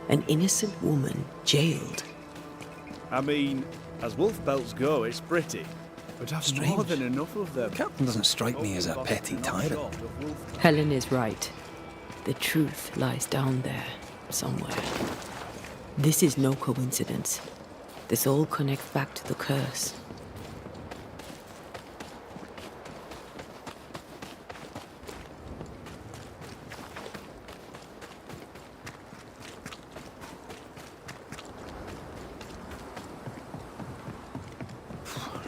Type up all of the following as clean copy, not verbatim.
An innocent woman jailed. I mean, as wolf pelts go, it's pretty. But I've more Strange. than enough of them. The captain doesn't strike me as a petty tyrant. Helen is right. The truth lies down there, somewhere. This is no coincidence. This all connects back to the curse.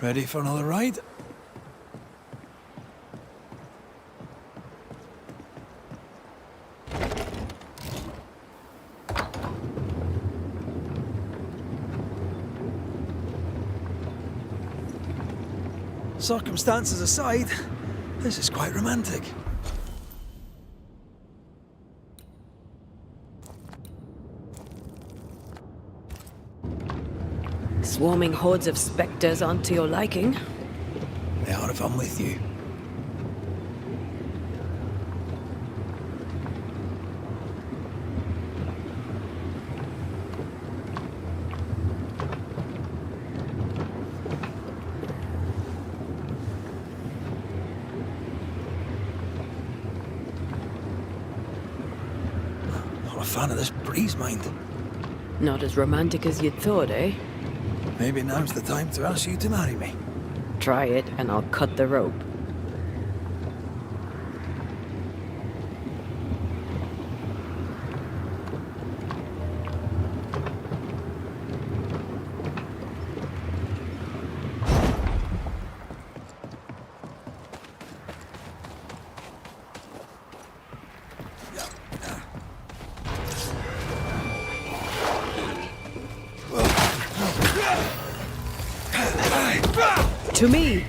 Ready for another ride? Circumstances aside, this is quite romantic. Swarming hordes of specters aren't to your liking. They are if I'm with you. Not a fan of this breeze, mind. Not as romantic as you'd thought, eh? Maybe now's the time to ask you to marry me. Try it and I'll cut the rope. To me!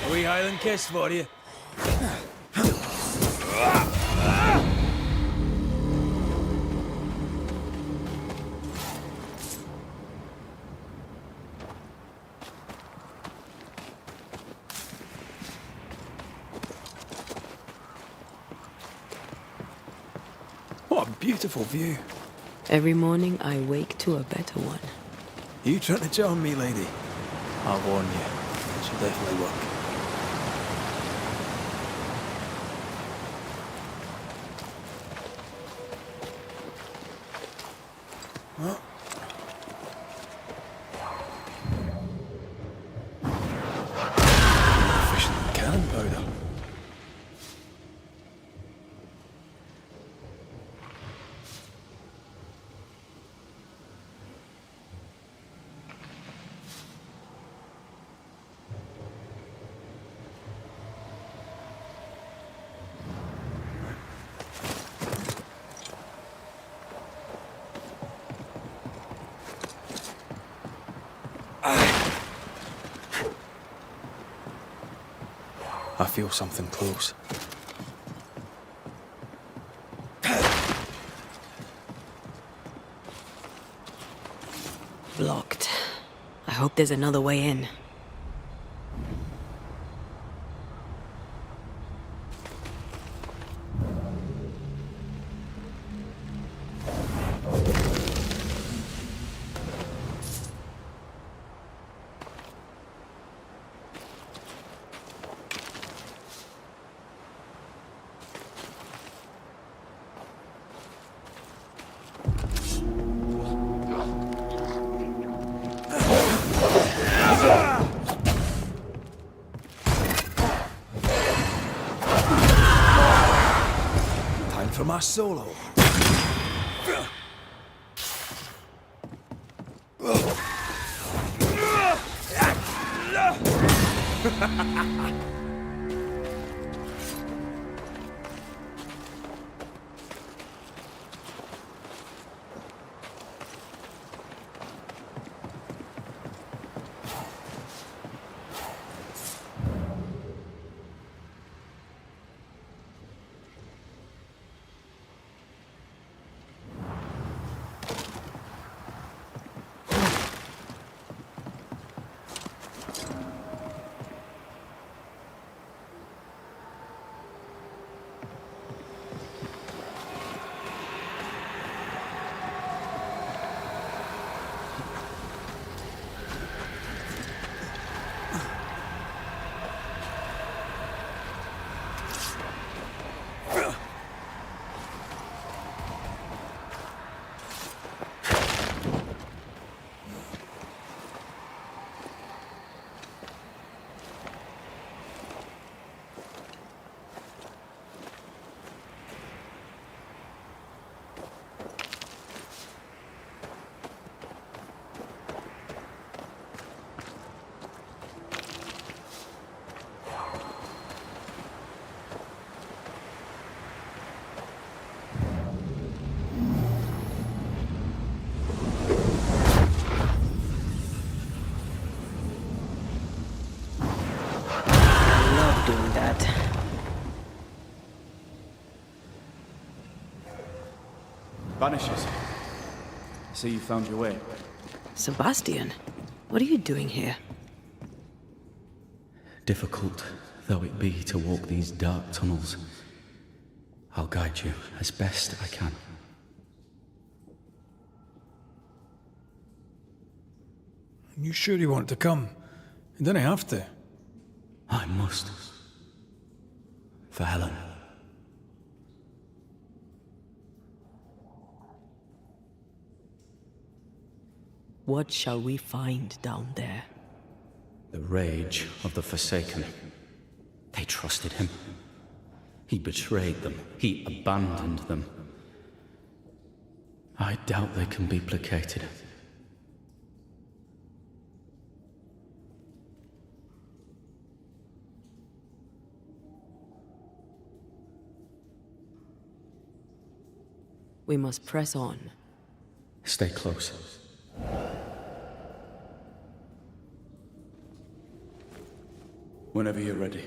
A wee Highland kiss for you. What a beautiful view. Every morning I wake to a better one. You trying to charm me, lady? I'll warn you. It should definitely work. Well. Efficient cannon powder. I feel something close. Blocked. I hope there's another way in. For my solo. doing that. Banishers. See, you found your way. Sebastian, what are you doing here? Difficult though it be to walk these dark tunnels, I'll guide you as best I can. You sure you want to come? You don't have to. I must. For Helen. What shall we find down there? The rage of the Forsaken. They trusted him. He betrayed them. He abandoned them. I doubt they can be placated. We must press on. Stay close. Whenever you're ready.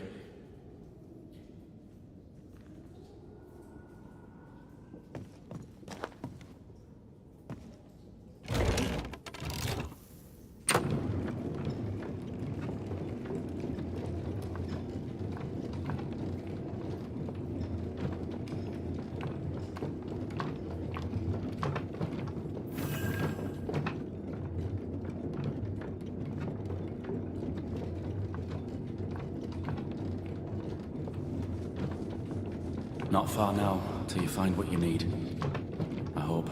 Not far now, till you find what you need. I hope.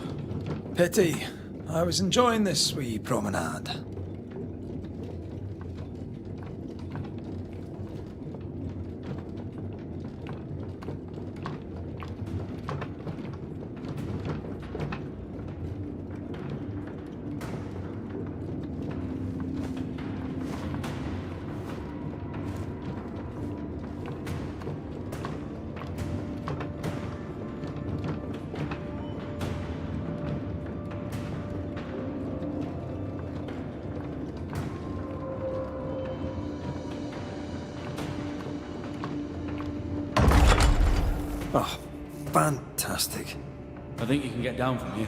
Pity. I was enjoying this wee promenade. Oh, fantastic. I think you can get down from here.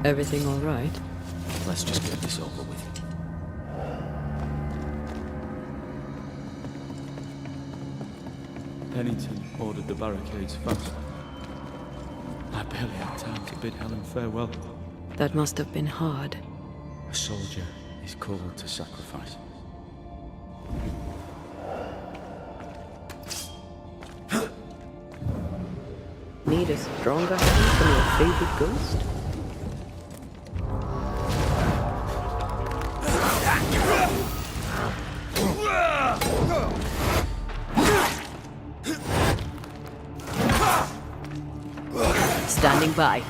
Everything all right? Let's just get this over with. Pennington ordered the barricades fast. I barely had time to bid Helen farewell. That must have been hard. A soldier is called to sacrifice. Need a stronger hand than your favorite ghost? Standing by.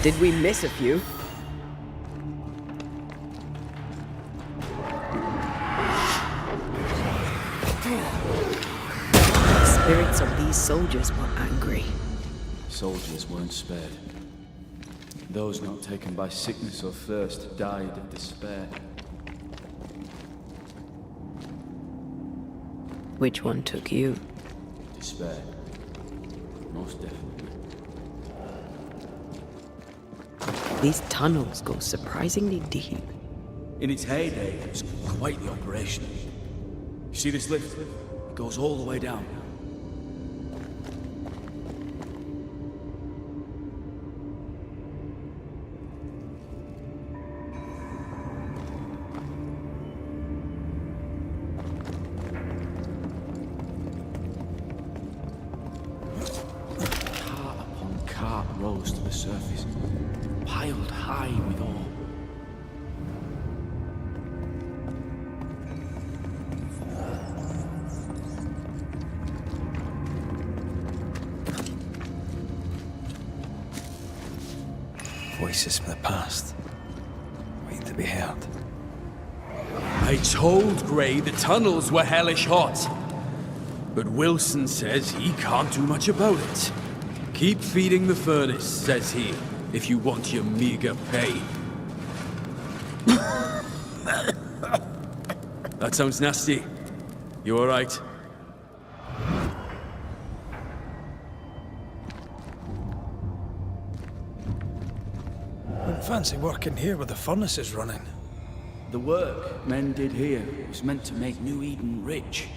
Did we miss a few? The spirits of these soldiers were angry. Soldiers weren't spared. Those not taken by sickness or thirst died of despair. Which one took you? Despair. Most definitely. These tunnels go surprisingly deep. In its heyday, it was quite the operation. You see this lift? It goes all the way down. surface, piled high with ore. Voices from the past, waiting to be heard. I told Gray the tunnels were hellish hot. But Wilson says he can't do much about it. Keep feeding the furnace, says he, if you want your meager pay. That sounds nasty. You alright? Wouldn't fancy working here with the furnaces running. The work men did here was meant to make New Eden rich.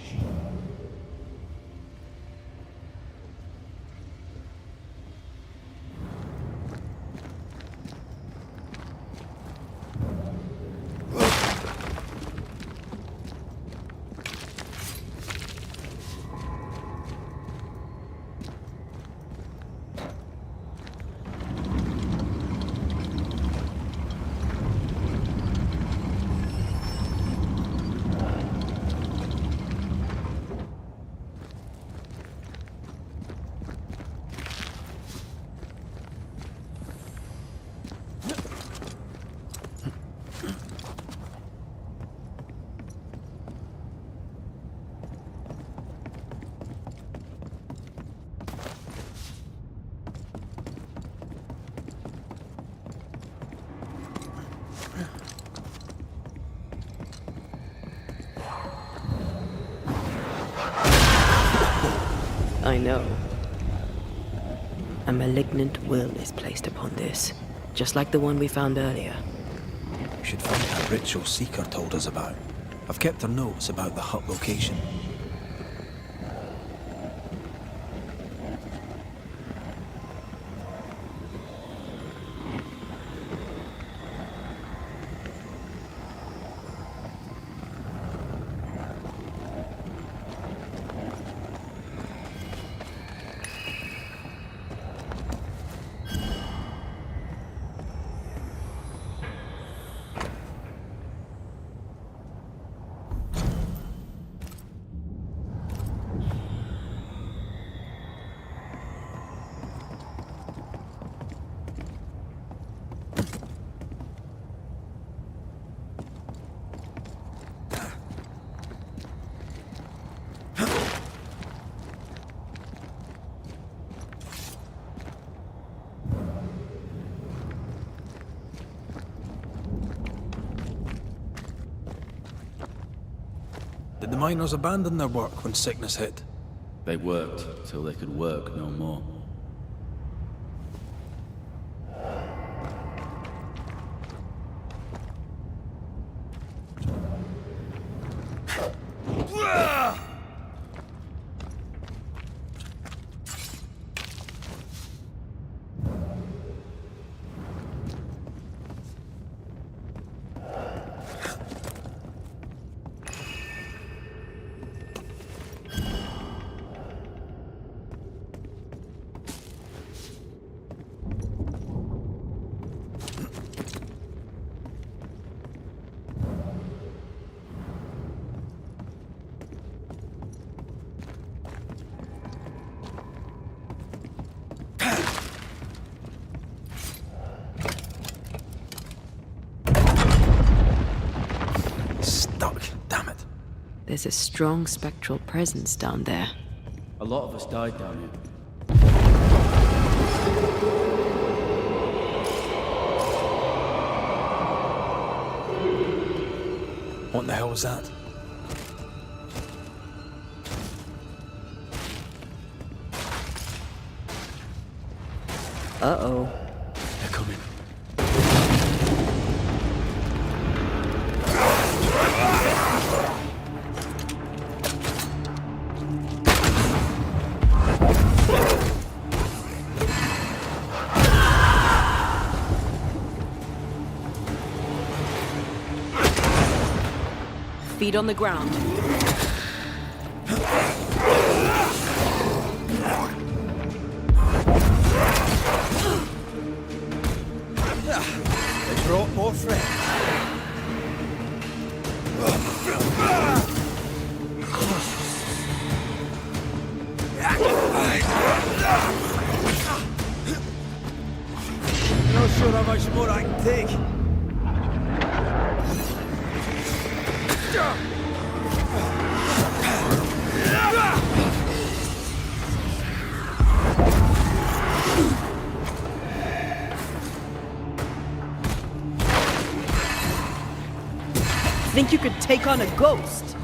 I know. A malignant will is placed upon this, just like the one we found earlier. We should find that ritual Seeker told us about. I've kept her notes about the hut location. Did the miners abandon their work when sickness hit? They worked till they could work no more. There's a strong spectral presence down there. A lot of us died down here. What the hell was that? Uh-oh. They're coming. Feet on the ground. brought more friends. Not sure how much more I can take. Think you could take on a ghost?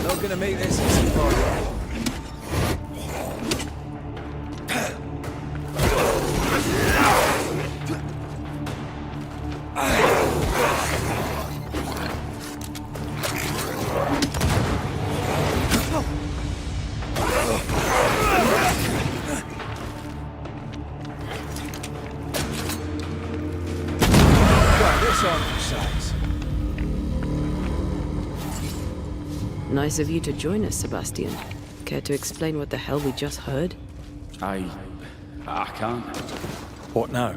Not gonna make this easy for you. Nice of you to join us, Sebastian. Care to explain what the hell we just heard? I can't. What now?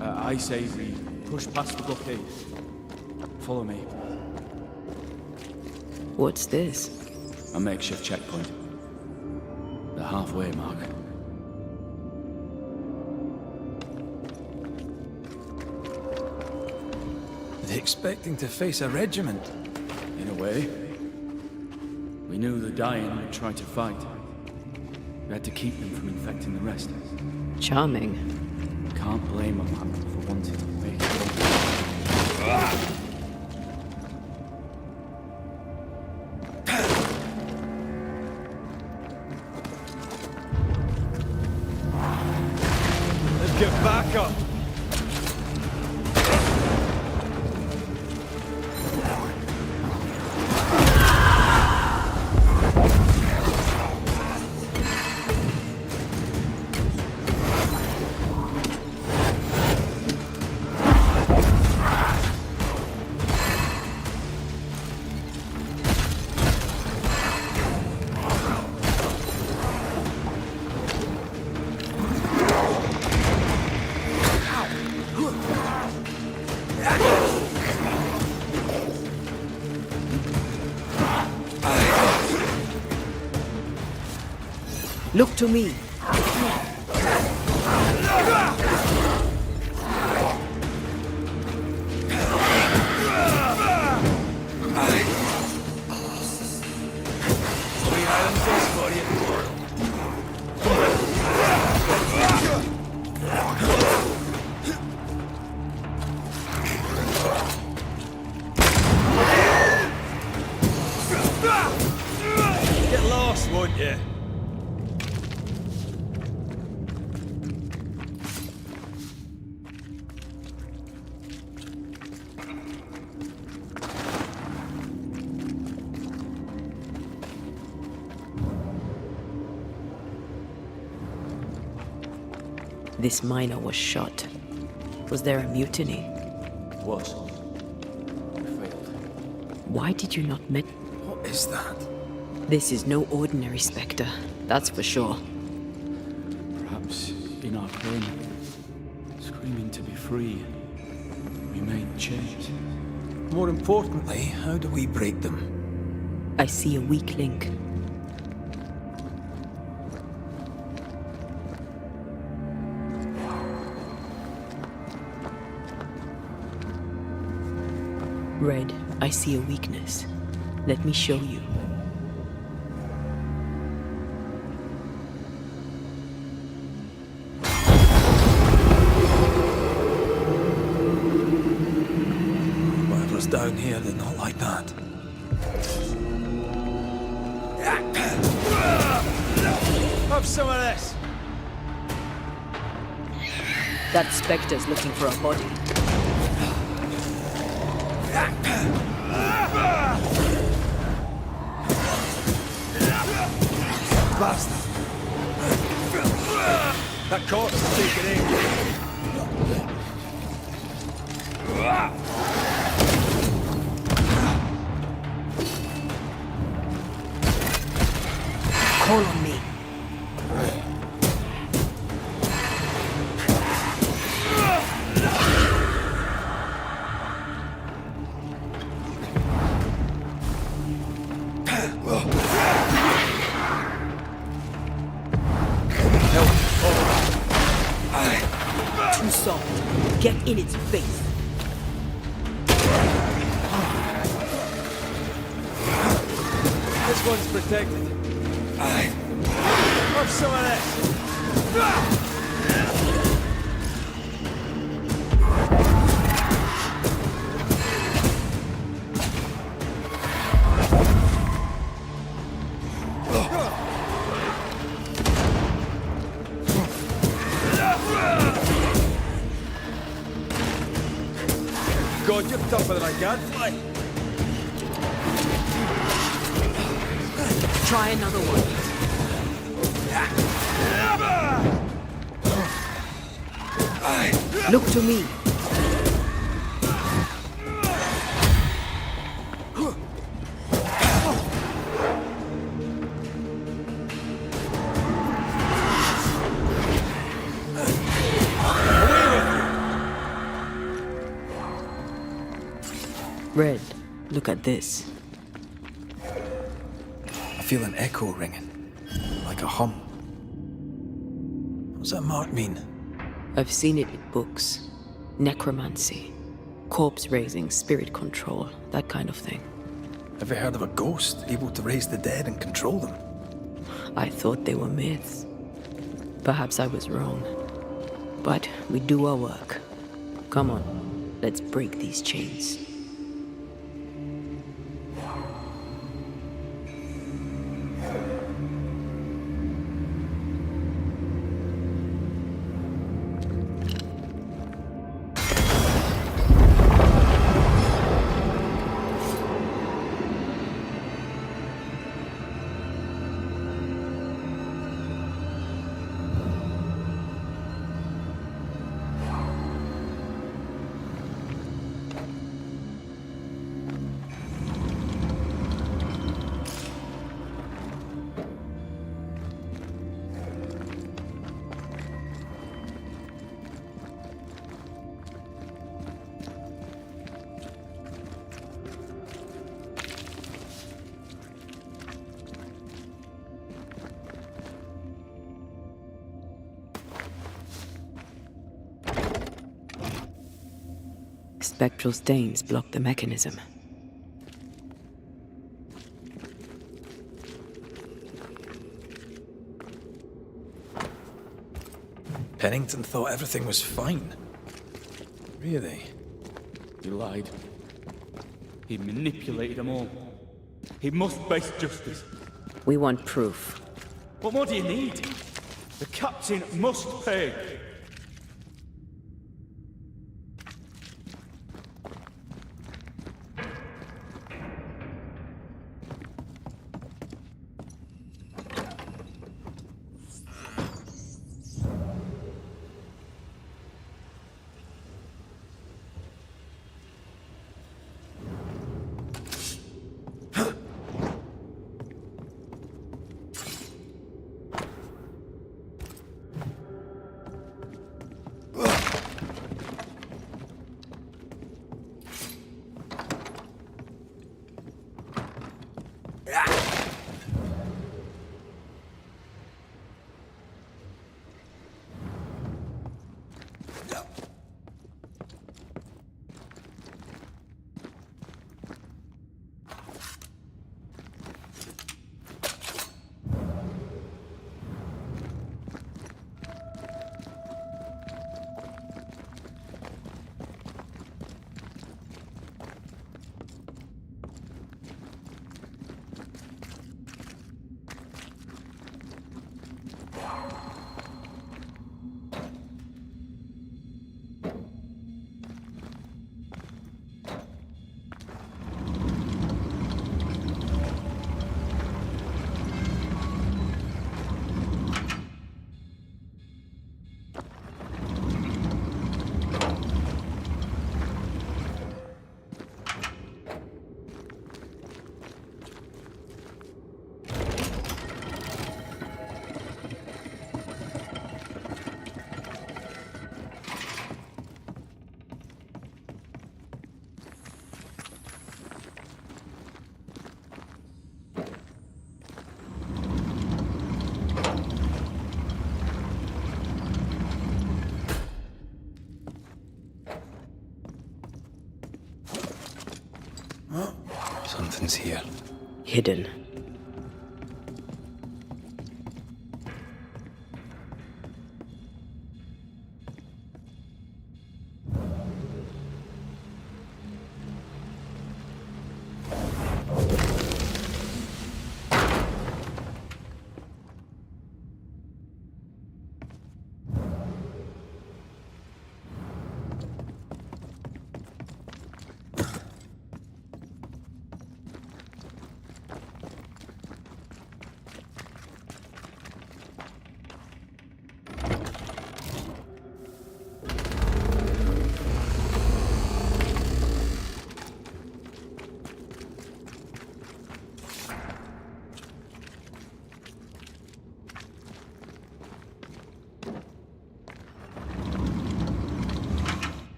I say we push past the blockade. Follow me. What's this? A makeshift checkpoint. The halfway mark. Are they expecting to face a regiment? In a way. We knew the dying would try to fight. We had to keep them from infecting the rest. Charming. Can't blame a man for wanting to make it. Let's get back up. Look to me. Get lost, won't you? This miner was shot. Was there a mutiny? Was. We failed. Why did you not met? What is that? This is no ordinary spectre, that's for sure. Perhaps in our pain, screaming to be free, we made chains. More importantly, how do we break them? I see a weak link. Red, I see a weakness. Let me show you. Whatever's down here, they're not like that. Have some of this. That spectre's looking for a body. bastard! That corpse is taking aim. Call on me. Too soft. Get in its face. This one's protected. Have some of this. God, you're tougher than I can fly. Try another one. Look to me. Red, look at this. I feel an echo ringing, like a hum. What's that mark mean? I've seen it in books. Necromancy. Corpse raising, spirit control, that kind of thing. Have you heard of a ghost able to raise the dead and control them? I thought they were myths. Perhaps I was wrong. But we do our work. Come on, let's break these chains. Spectral stains block the mechanism. Pennington thought everything was fine. Really? He lied. He manipulated them all. He must face justice. We want proof. What more do you need? The captain must pay. Something's here. Hidden.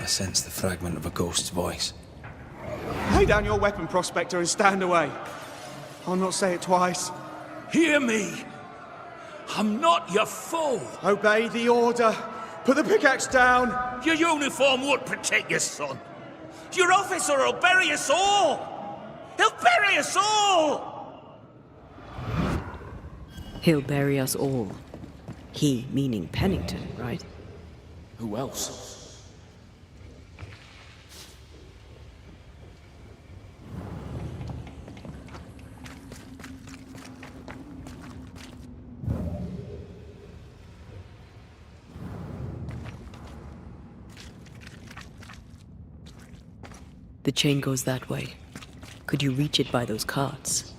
I sense the fragment of a ghost's voice. Lay down your weapon, Prospector, and stand away. I'll not say it twice. Hear me! I'm not your foe! Obey the order. Put the pickaxe down. Your uniform won't protect your son. Your officer will bury us all! He'll bury us all! He'll bury us all. He meaning Pennington, right? Who else? The chain goes that way. Could you reach it by those carts?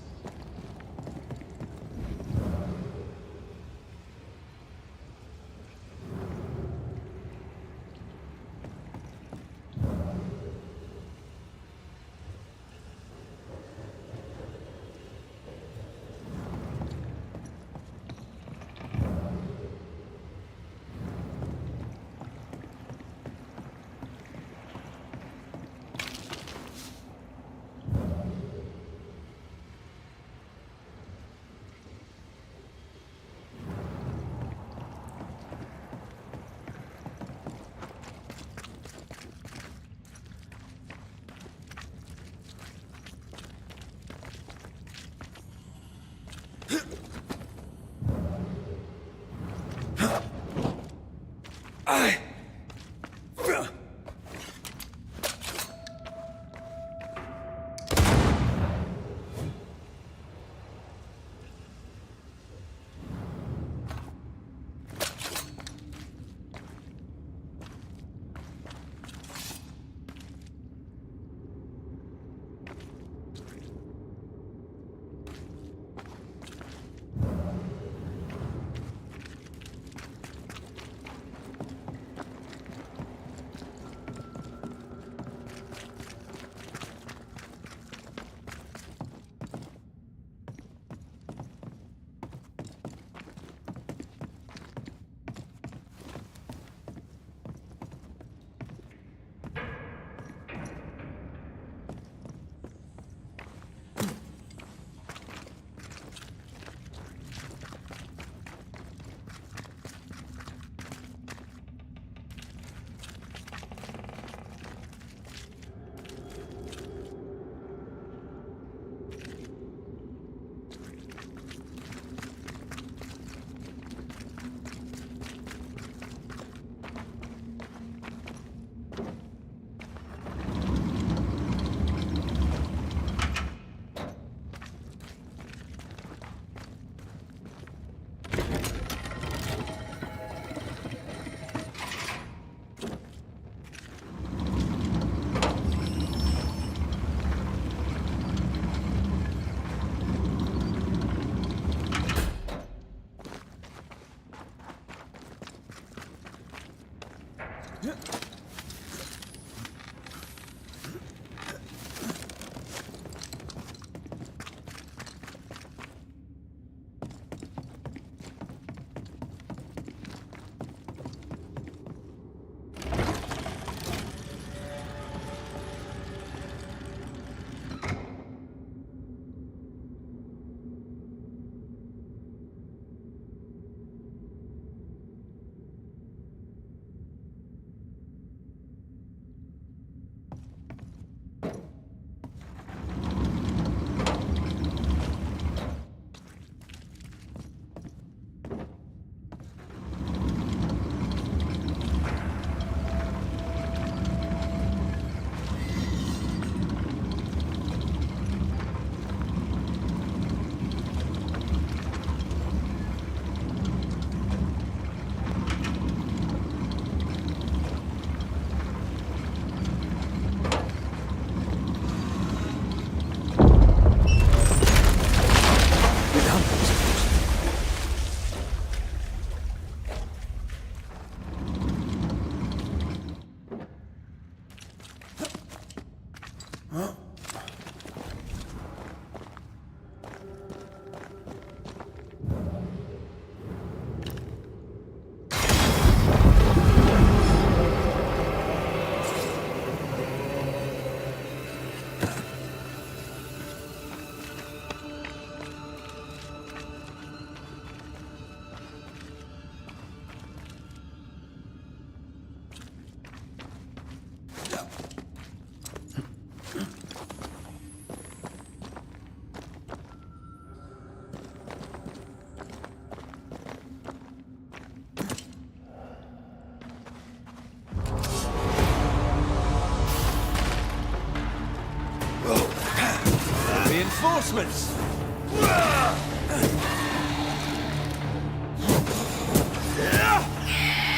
Reinforcements!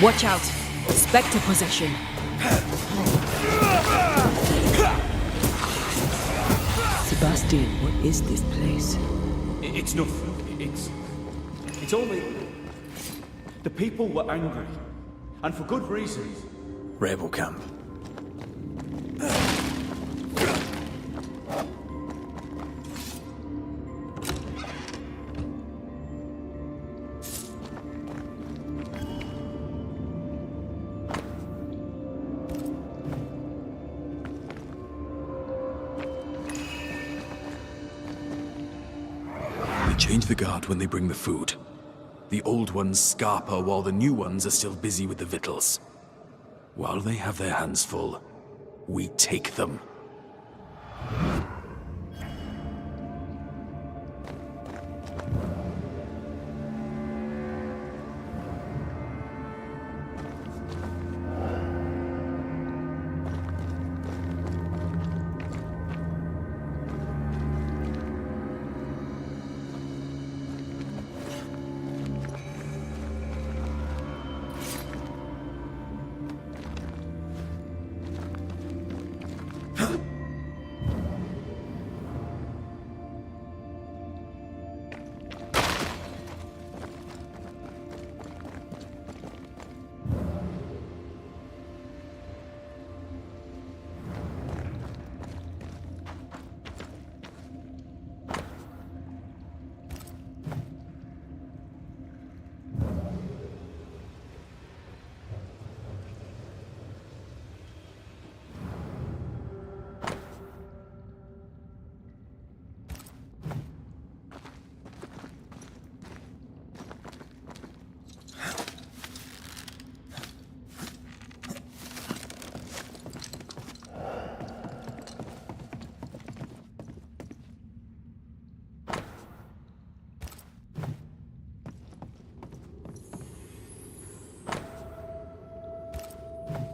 Watch out! Spectre possession. Sebastian, what is this place? It's nothing. It's only... The people were angry. And for good reason. Rebel camp. Change the guard when they bring the food. The old ones scarper while the new ones are still busy with the victuals. While they have their hands full, we take them.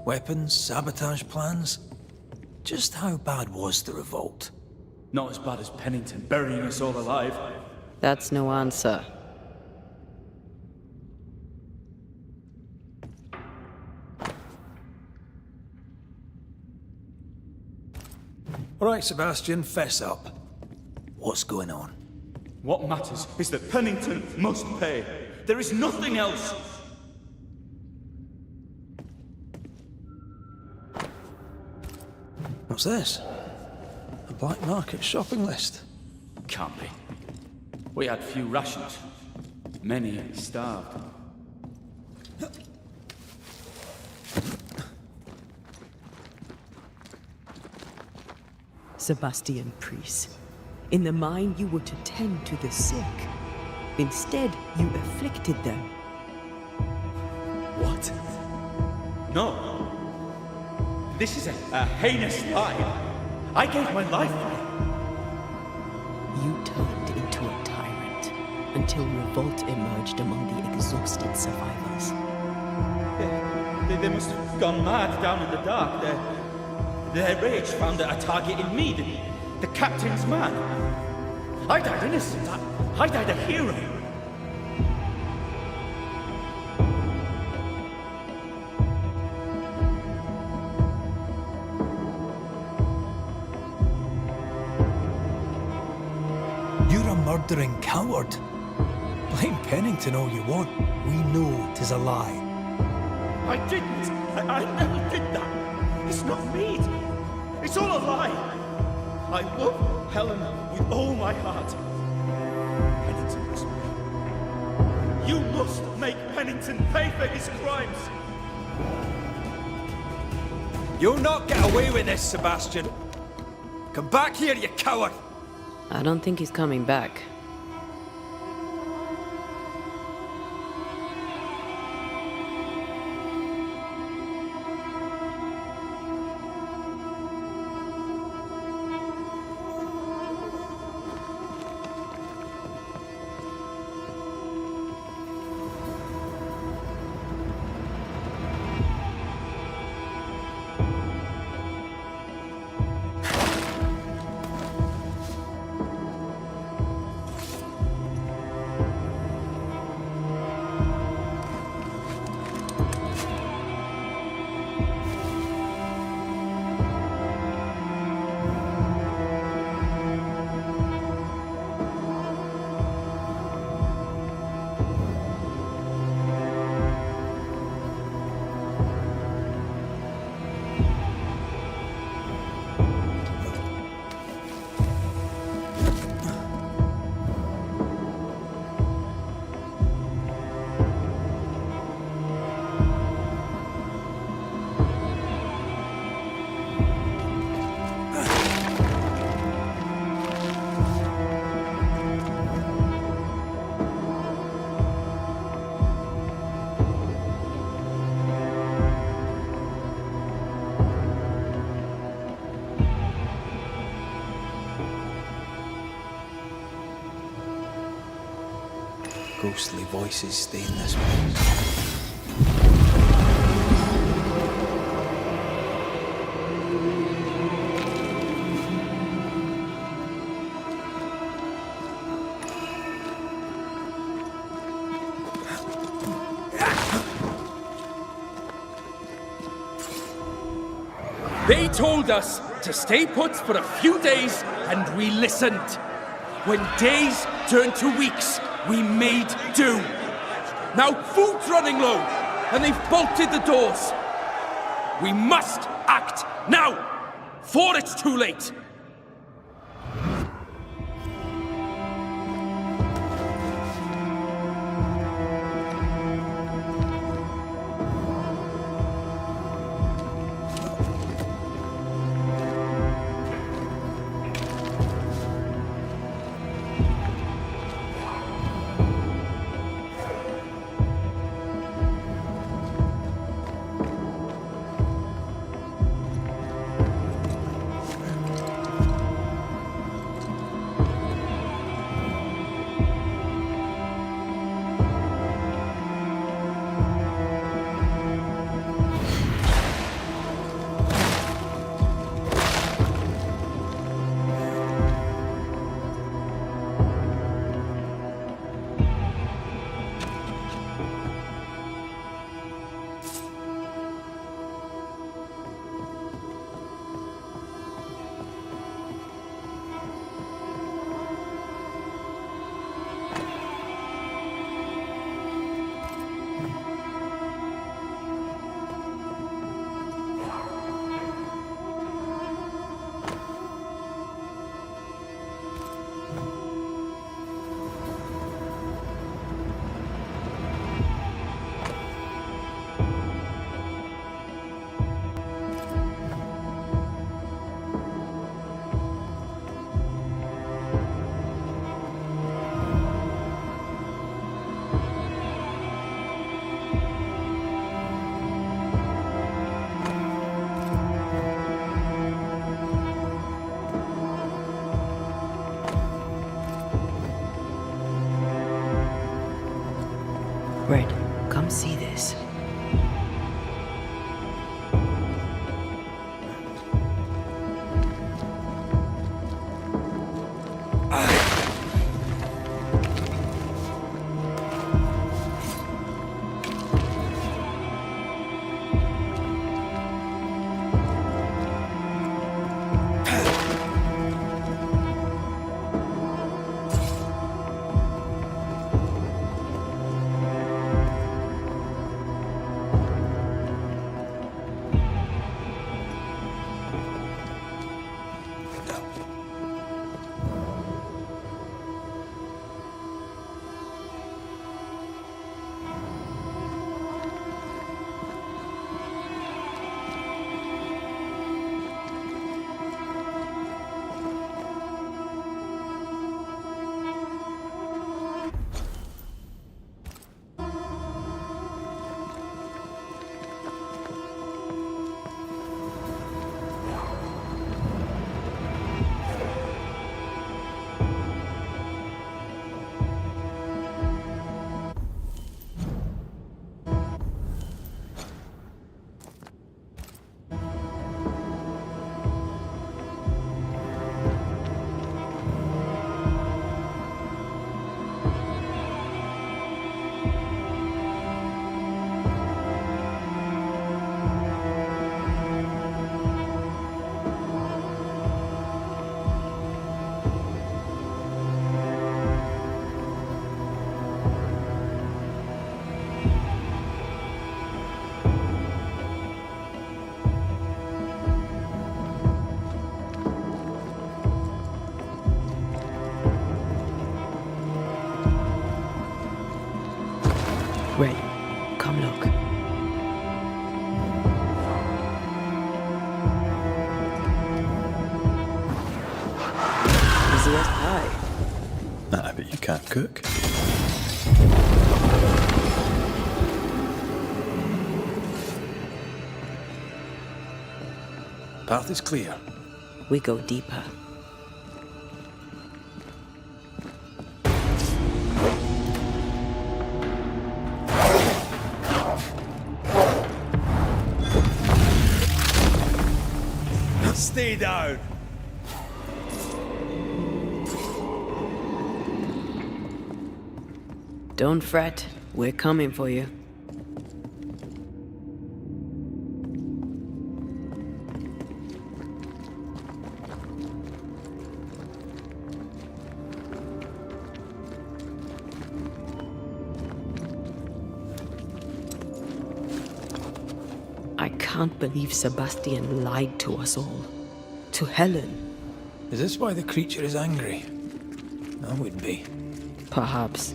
Weapons, sabotage plans? Just how bad was the revolt? Not as bad as Pennington burying us all alive. That's no answer. All right, Sebastian, fess up. What's going on? What matters is that Pennington must pay. There is nothing else. What's this? A black market shopping list. Can't be. We had few rations. Many starved. Sebastian Priest. In the mine, you were to tend to the sick. Instead, you afflicted them. What? No. This is a heinous lie. I gave my life for it. You turned into a tyrant until revolt emerged among the exhausted survivors. They must have gone mad down in the dark. Their rage found a target in me, the captain's man. I died innocent. I died a hero. You're a murdering coward. Blame Pennington all you want. We know 'tis a lie. I didn't. I never did that. It's not me. It's all a lie. I love Helen with all my heart. Pennington must pay. You must make Pennington pay for his crimes. You'll not get away with this, Sebastian. Come back here, you coward! I don't think he's coming back. Ghostly voices stay in this place. They told us to stay put for a few days, and we listened. When days turned to weeks, we made do. Now food's running low, and they've bolted the doors. We must act now, before it's too late. Red, come see this. Red, come look. Busiest pie. I bet you can't cook. Path is clear. We go deeper. stay down. Don't fret. We're coming for you. I can't believe Sebastian lied to us all. To Helen. Is this why the creature is angry? I would be. Perhaps.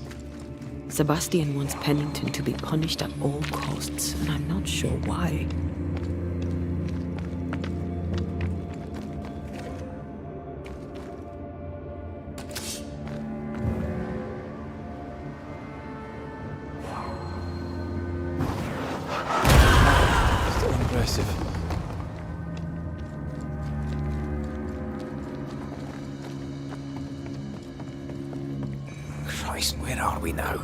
Sebastian wants Pennington to be punished at all costs, and I'm not sure why. Still impressive. Christ, where are we now?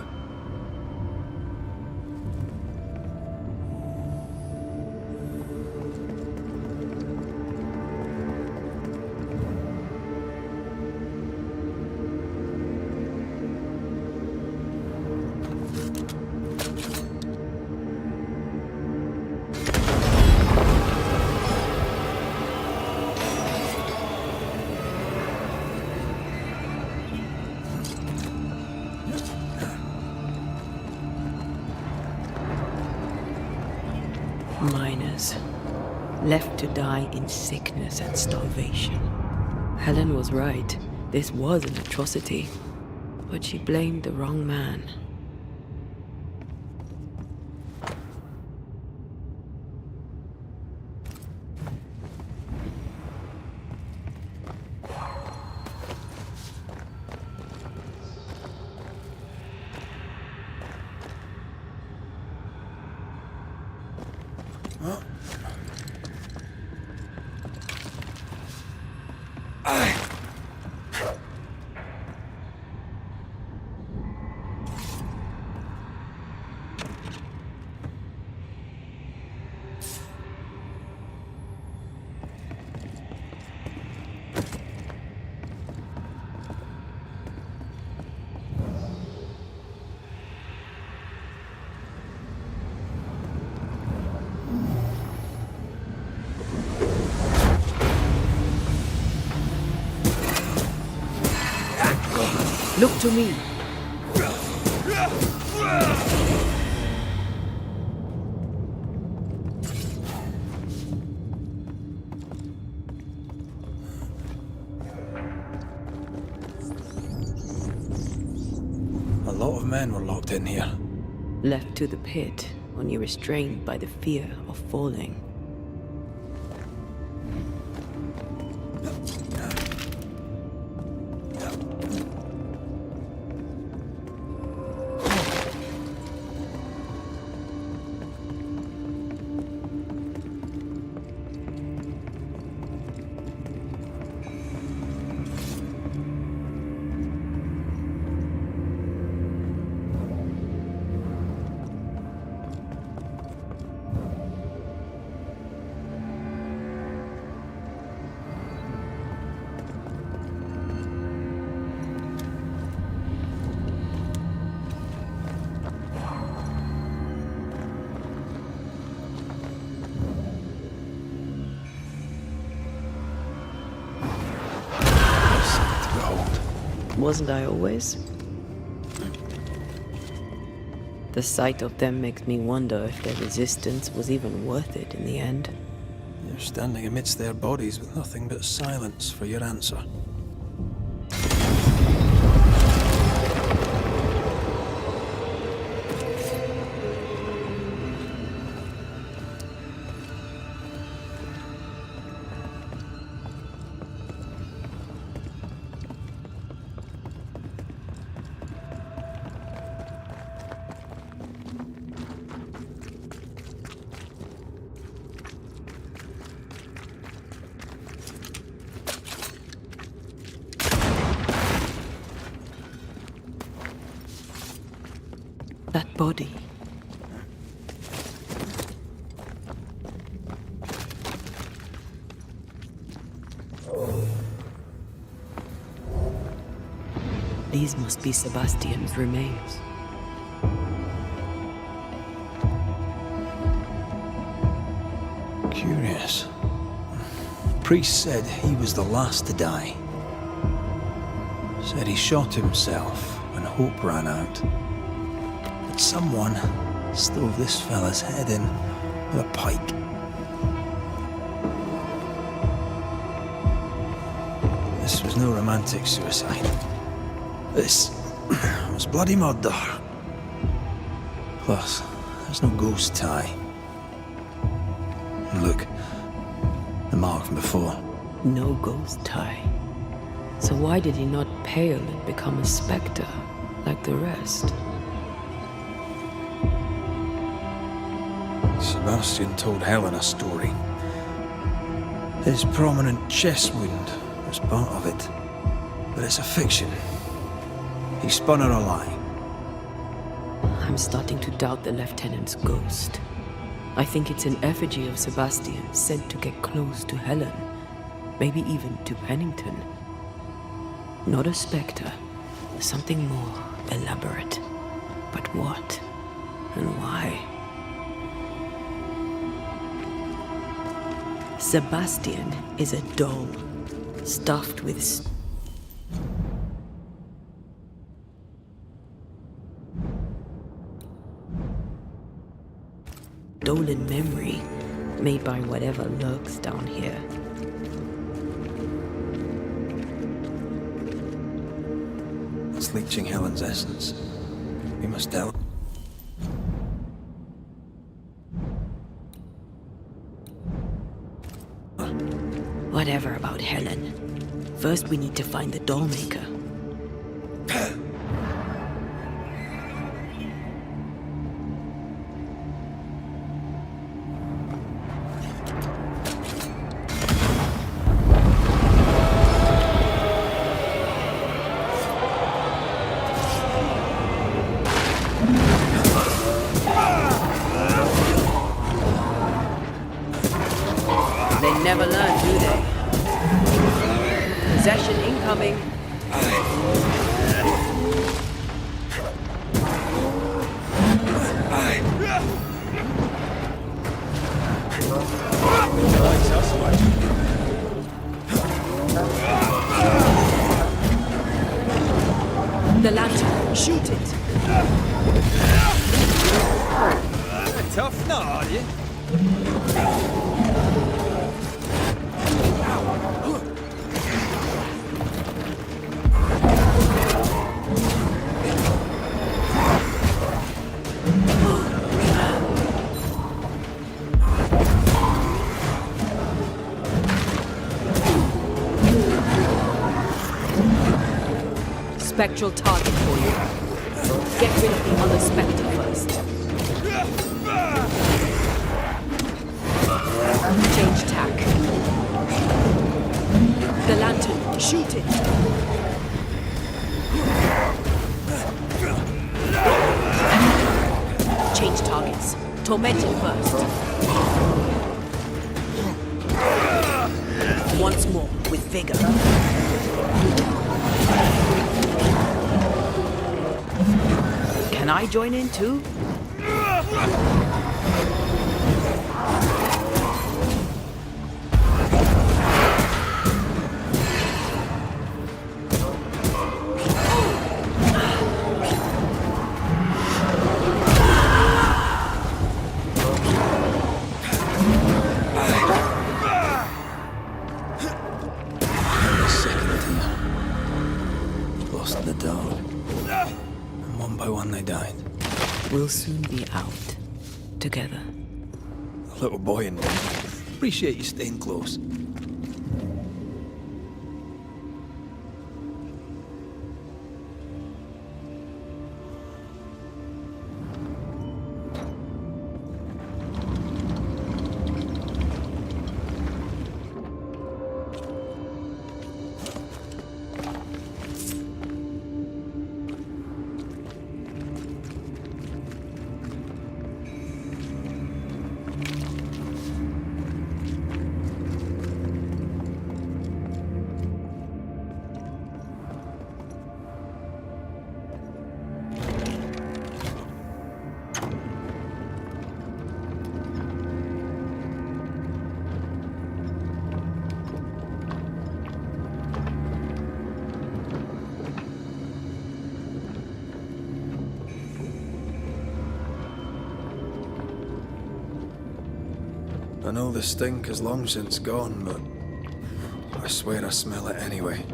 Miners, left to die in sickness and starvation. Helen was right. This was an atrocity. But she blamed the wrong man. Look to me. A lot of men were locked in here. Left to the pit, only restrained by the fear of falling. Wasn't I always? The sight of them makes me wonder if their resistance was even worth it in the end. You're standing amidst their bodies with nothing but silence for your answer. That body. These must be Sebastian's remains. Curious. Priest said he was the last to die. Said he shot himself when hope ran out. But someone stove this fella's head in with a pike. This was no romantic suicide. This was bloody murder. Plus, there's no ghost tie. And look, the mark from before. No ghost tie. So why did he not pale and become a spectre like the rest? Sebastian told Helen a story. His prominent chest wound was part of it. But it's a fiction. He spun her a lie. I'm starting to doubt the lieutenant's ghost. I think it's an effigy of Sebastian sent to get close to Helen. Maybe even to Pennington. Not a spectre. Something more elaborate. But what? And why? Sebastian is a doll, stuffed with stolen memory, made by whatever lurks down here. It's leeching Helen's essence. We must tell. Whatever about Helen. First we need to find the doll maker. They never learn, do they? Possession incoming. The lantern, shoot it. Tough now, are you? Spectral target for you. Get rid of the other spectre first. Change tack. The lantern, shoot it. Change targets. Torment it first. Once more, with vigor. Can I join in too? Second tier. Lost the dog. And one by one they died. We'll soon be out. Together. A little boy and me. Appreciate you staying close. I know the stink is long since gone, but I swear I smell it anyway.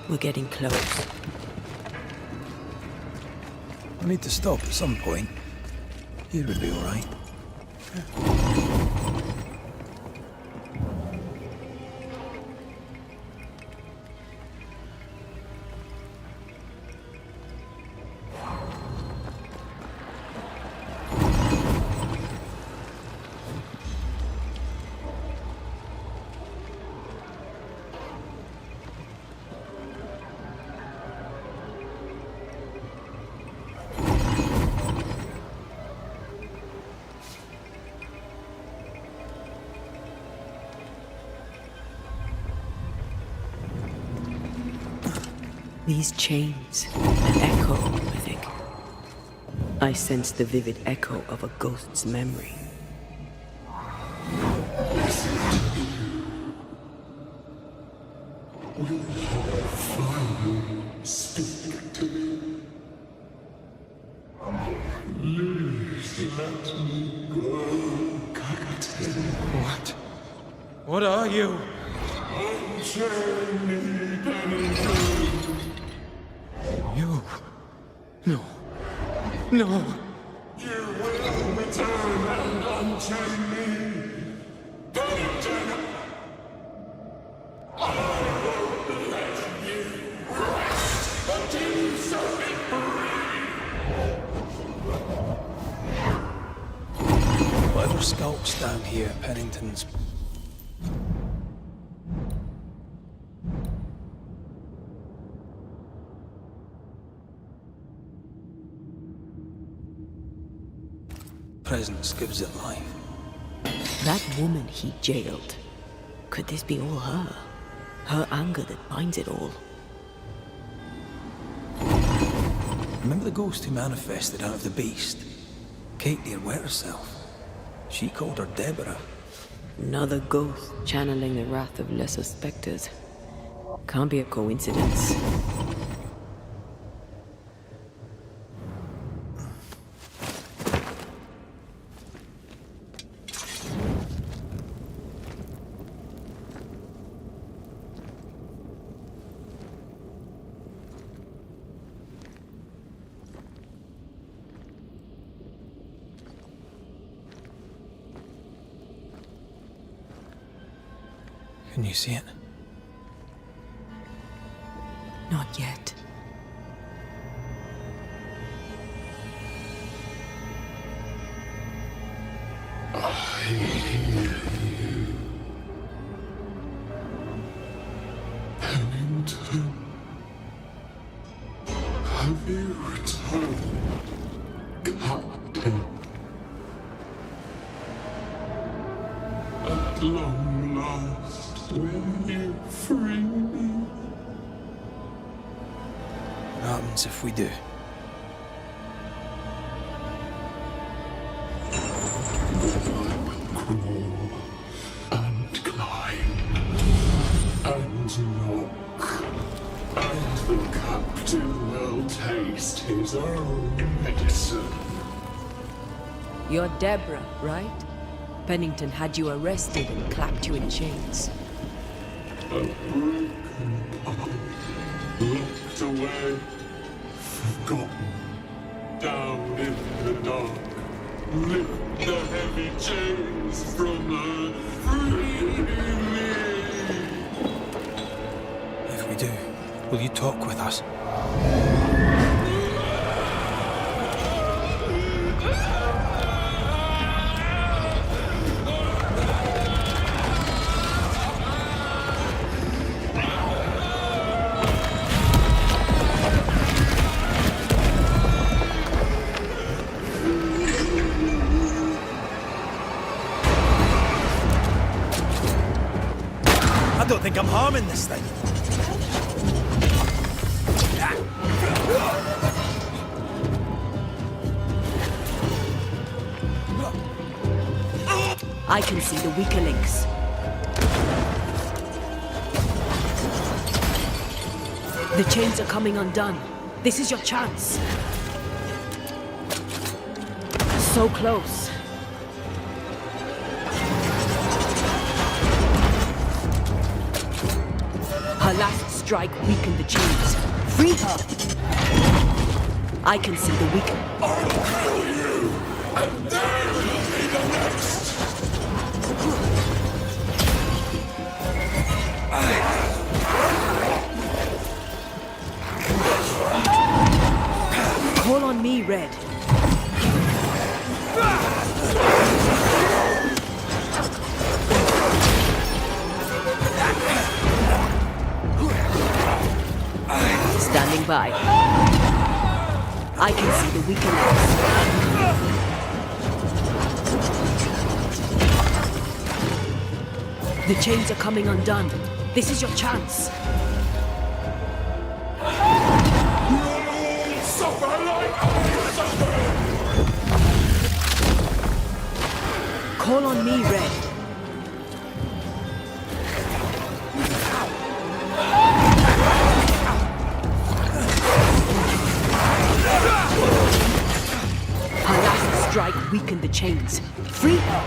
We're getting close. I need to stop at some point. Here would be all right. These chains, an echo, I think. I sense the vivid echo of a ghost's memory. Speak to me. Please let me go, Captain. What? What are you? Unchain me, Pennington. You? No. No. You will return and unchain me, Pennington. I won't let you rest until you set me free. Whatever skulks down here at Pennington's... presence gives it life. That woman he jailed. Could this be all her? Her anger that binds it all. Remember the ghost who manifested out of the beast? Kate near wet herself. She called her Deborah. Another ghost channeling the wrath of lesser specters. Can't be a coincidence. Can you see it? Not yet. I hear you, Pennington. Have you returned, Captain? At long last, will you free me? What happens if we do? I will crawl and climb and knock, and the captain will taste his own medicine. You're Deborah, right? Pennington had you arrested and clapped you in chains. A broken body, locked away, forgotten, down in the dark. Lift the heavy chains from her. Free me. If we do, will you talk with us? I don't think I'm harming this thing. I can see the weaker links. The chains are coming undone. This is your chance. So close. Her last strike weakened the chains. Free her! I can see the weaker. I'll kill you, and there will be the next. Call on me, Red. Standing by. I can see the weaker links. The chains are coming undone. This is your chance. Suffer like I suffer. Call on me, Red. Her last strike weakened the chains. Free her!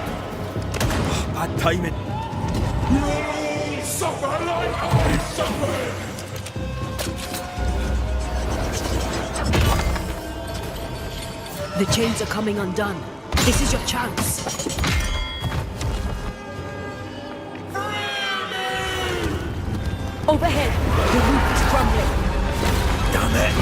Bad timing. Suffer like I suffer. The chains are coming undone. This is your chance. Overhead, the roof is crumbling. Damn it.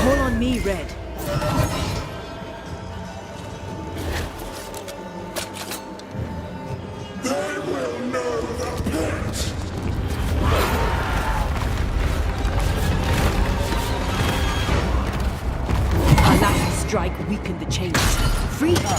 Call on me, Red. They will know the pit. Her last strike weakened the chains. Free her!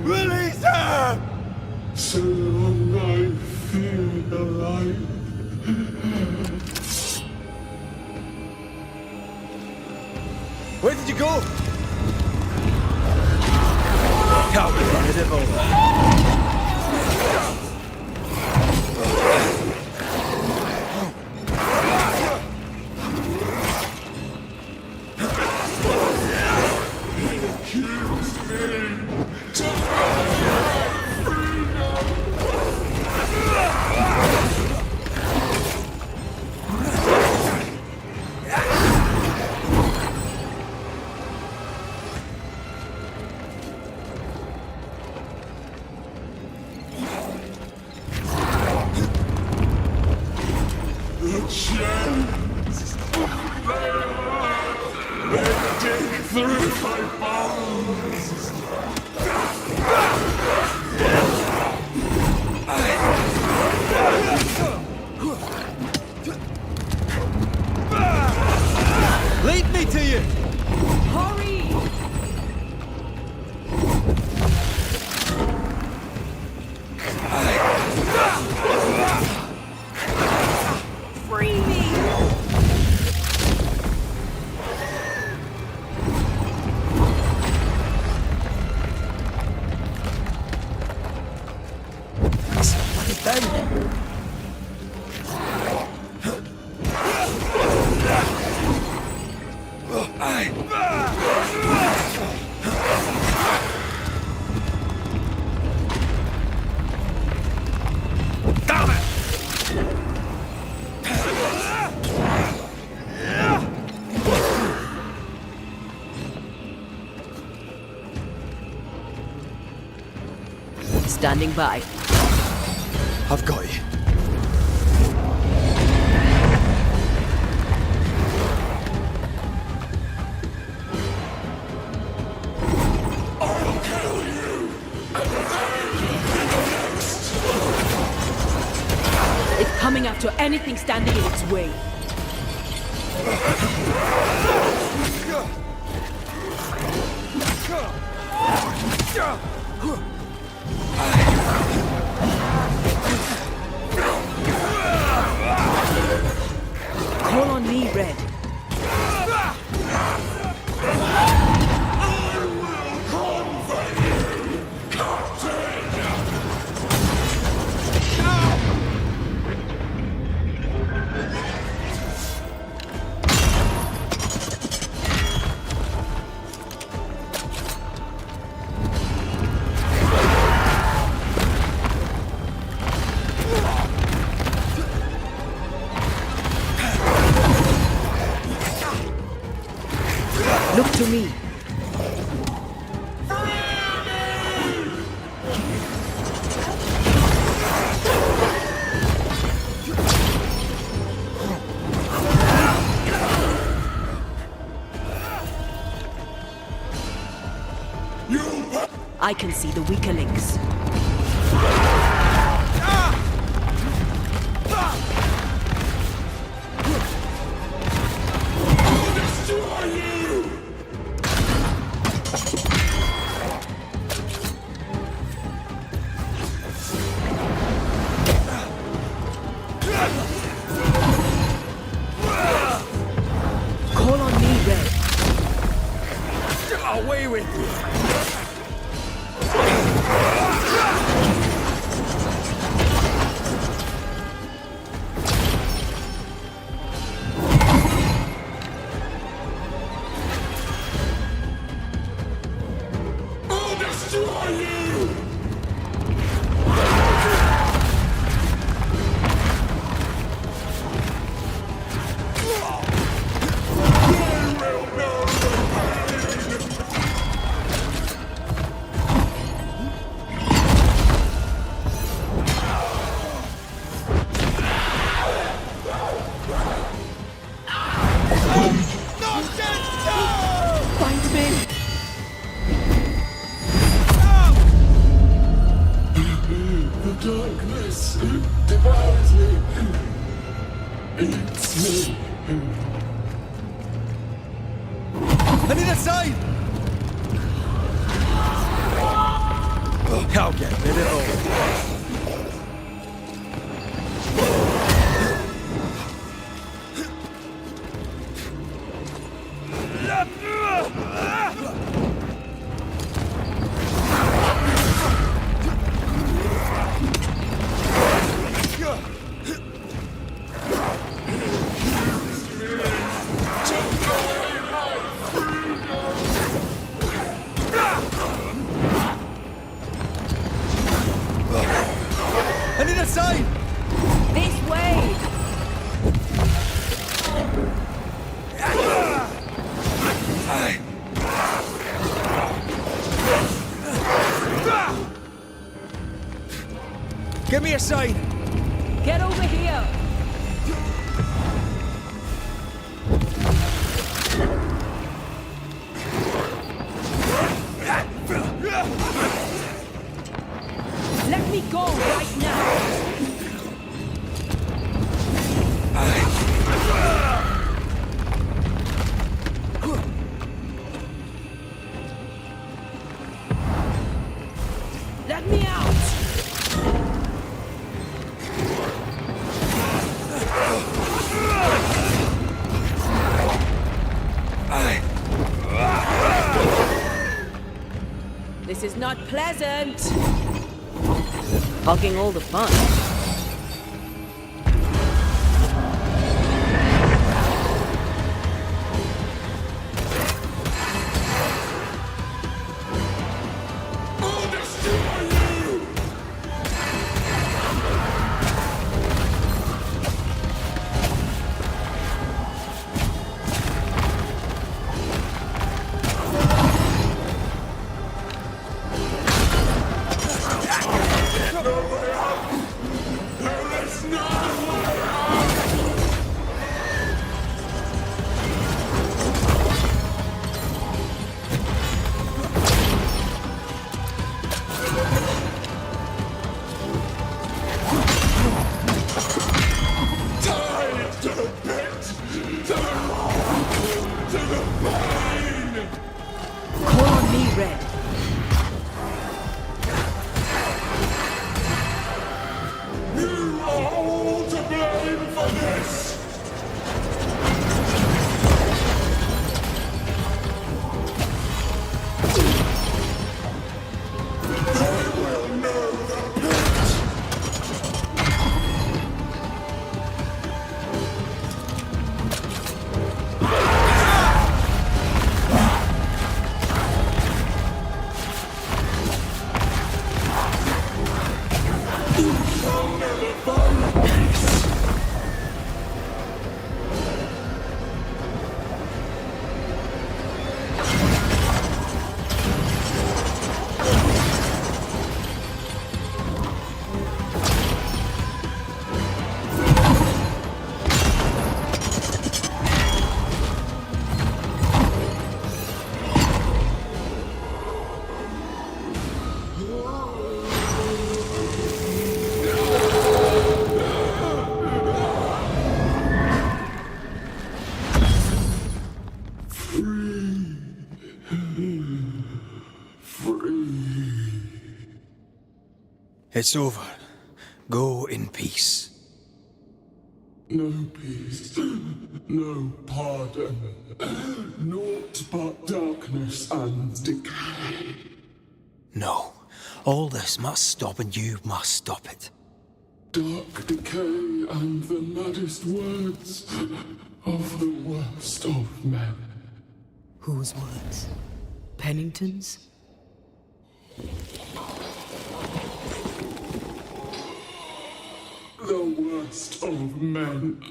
Release her! So long I feel alive. Where did you go? Can't be rid of all. Lead me to you! Hurry! Standing by. I've got you. It's coming after anything standing in its way. Call on me, Red. Look to me. I can see the weaker links. Call on me, Red. Away with you! I'll destroy you! Find me. The darkness, it devours me. Eats me. I need a sign! I'll get rid of it all. I need a sign! This way. Give me a sign! Get over here. Let me go right now. Let me out. This is not pleasant. Hogging all the fun. I'll destroy you! It's over. Go in peace. No peace, no pardon, naught but darkness and decay. No. All this must stop, and you must stop it. Dark decay and the maddest words of the worst of men. Whose words? Pennington's? The worst of men.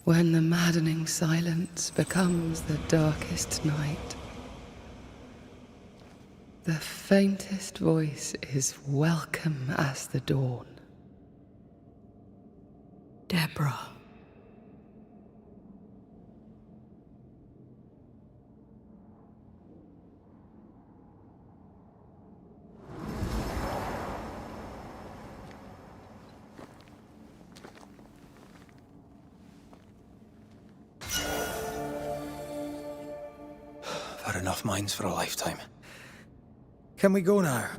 When the maddening silence becomes the darkest night, the faintest voice is welcome as the dawn. Deborah. I've had enough minds for a lifetime. Can we go now?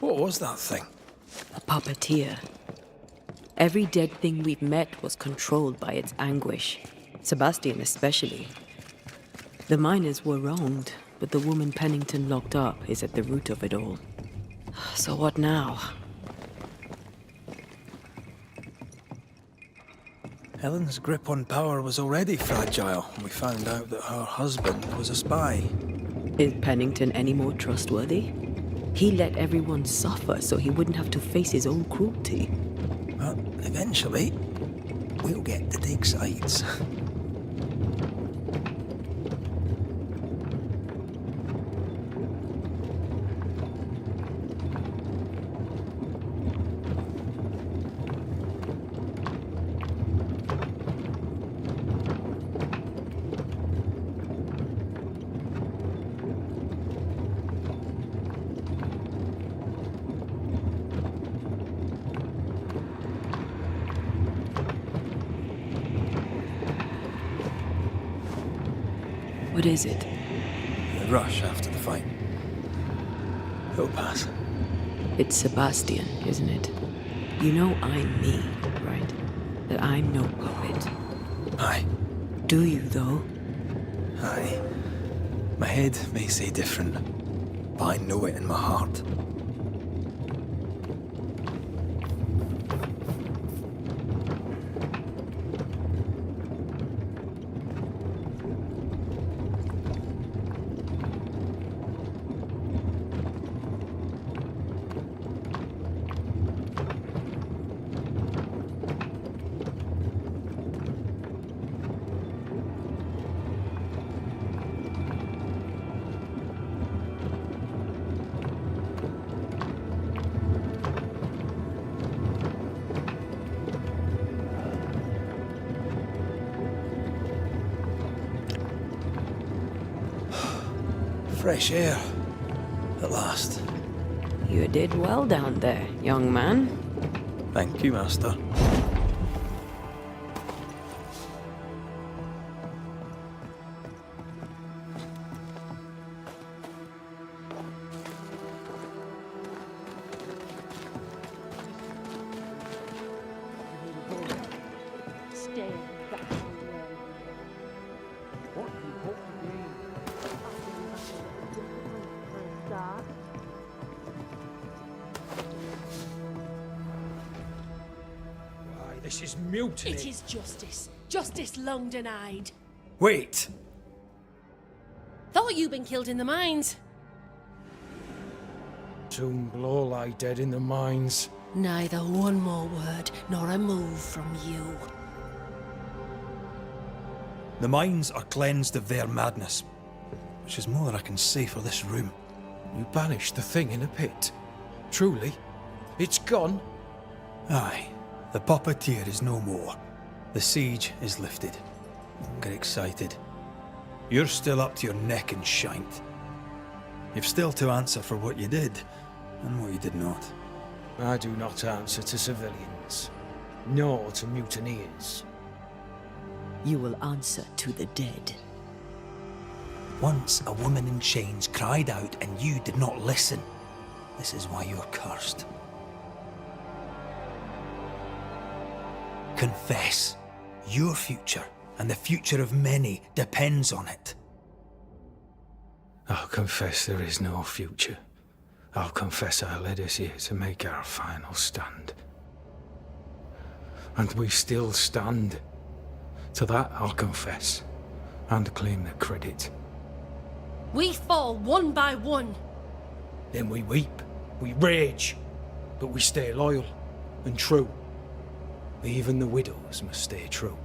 What was that thing? A puppeteer. Every dead thing we've met was controlled by its anguish. Sebastian especially. The miners were wronged, but the woman Pennington locked up is at the root of it all. So what now? Helen's grip on power was already fragile when we found out that her husband was a spy. Is Pennington any more trustworthy? He let everyone suffer so he wouldn't have to face his own cruelty. But eventually, we'll get to take sides. What is it? The rush after the fight. It'll pass. It's Sebastian, isn't it? You know I'm me, right? That I'm no puppet. Aye. Do you, though? Aye. My head may say different, but I know it in my heart. Fresh air. At last. You did well down there, young man. Thank you, Master. This is mutiny. It is justice. Justice long denied. Wait! Thought you'd been killed in the mines. Soon will lie dead in the mines. Neither one more word nor a move from you. The mines are cleansed of their madness, which is more than I can say for this room. You banished the thing in a pit. Truly? It's gone? Aye. The puppeteer is no more. The siege is lifted. Don't get excited. You're still up to your neck in shite. You've still to answer for what you did, and what you did not. I do not answer to civilians, nor to mutineers. You will answer to the dead. Once a woman in chains cried out and you did not listen. This is why you're cursed. Confess. Your future, and the future of many, depends on it. I'll confess there is no future. I'll confess I led us here to make our final stand. And we still stand. To that I'll confess, and claim the credit. We fall one by one. Then we weep, we rage, but we stay loyal and true. Even the widows must stay true.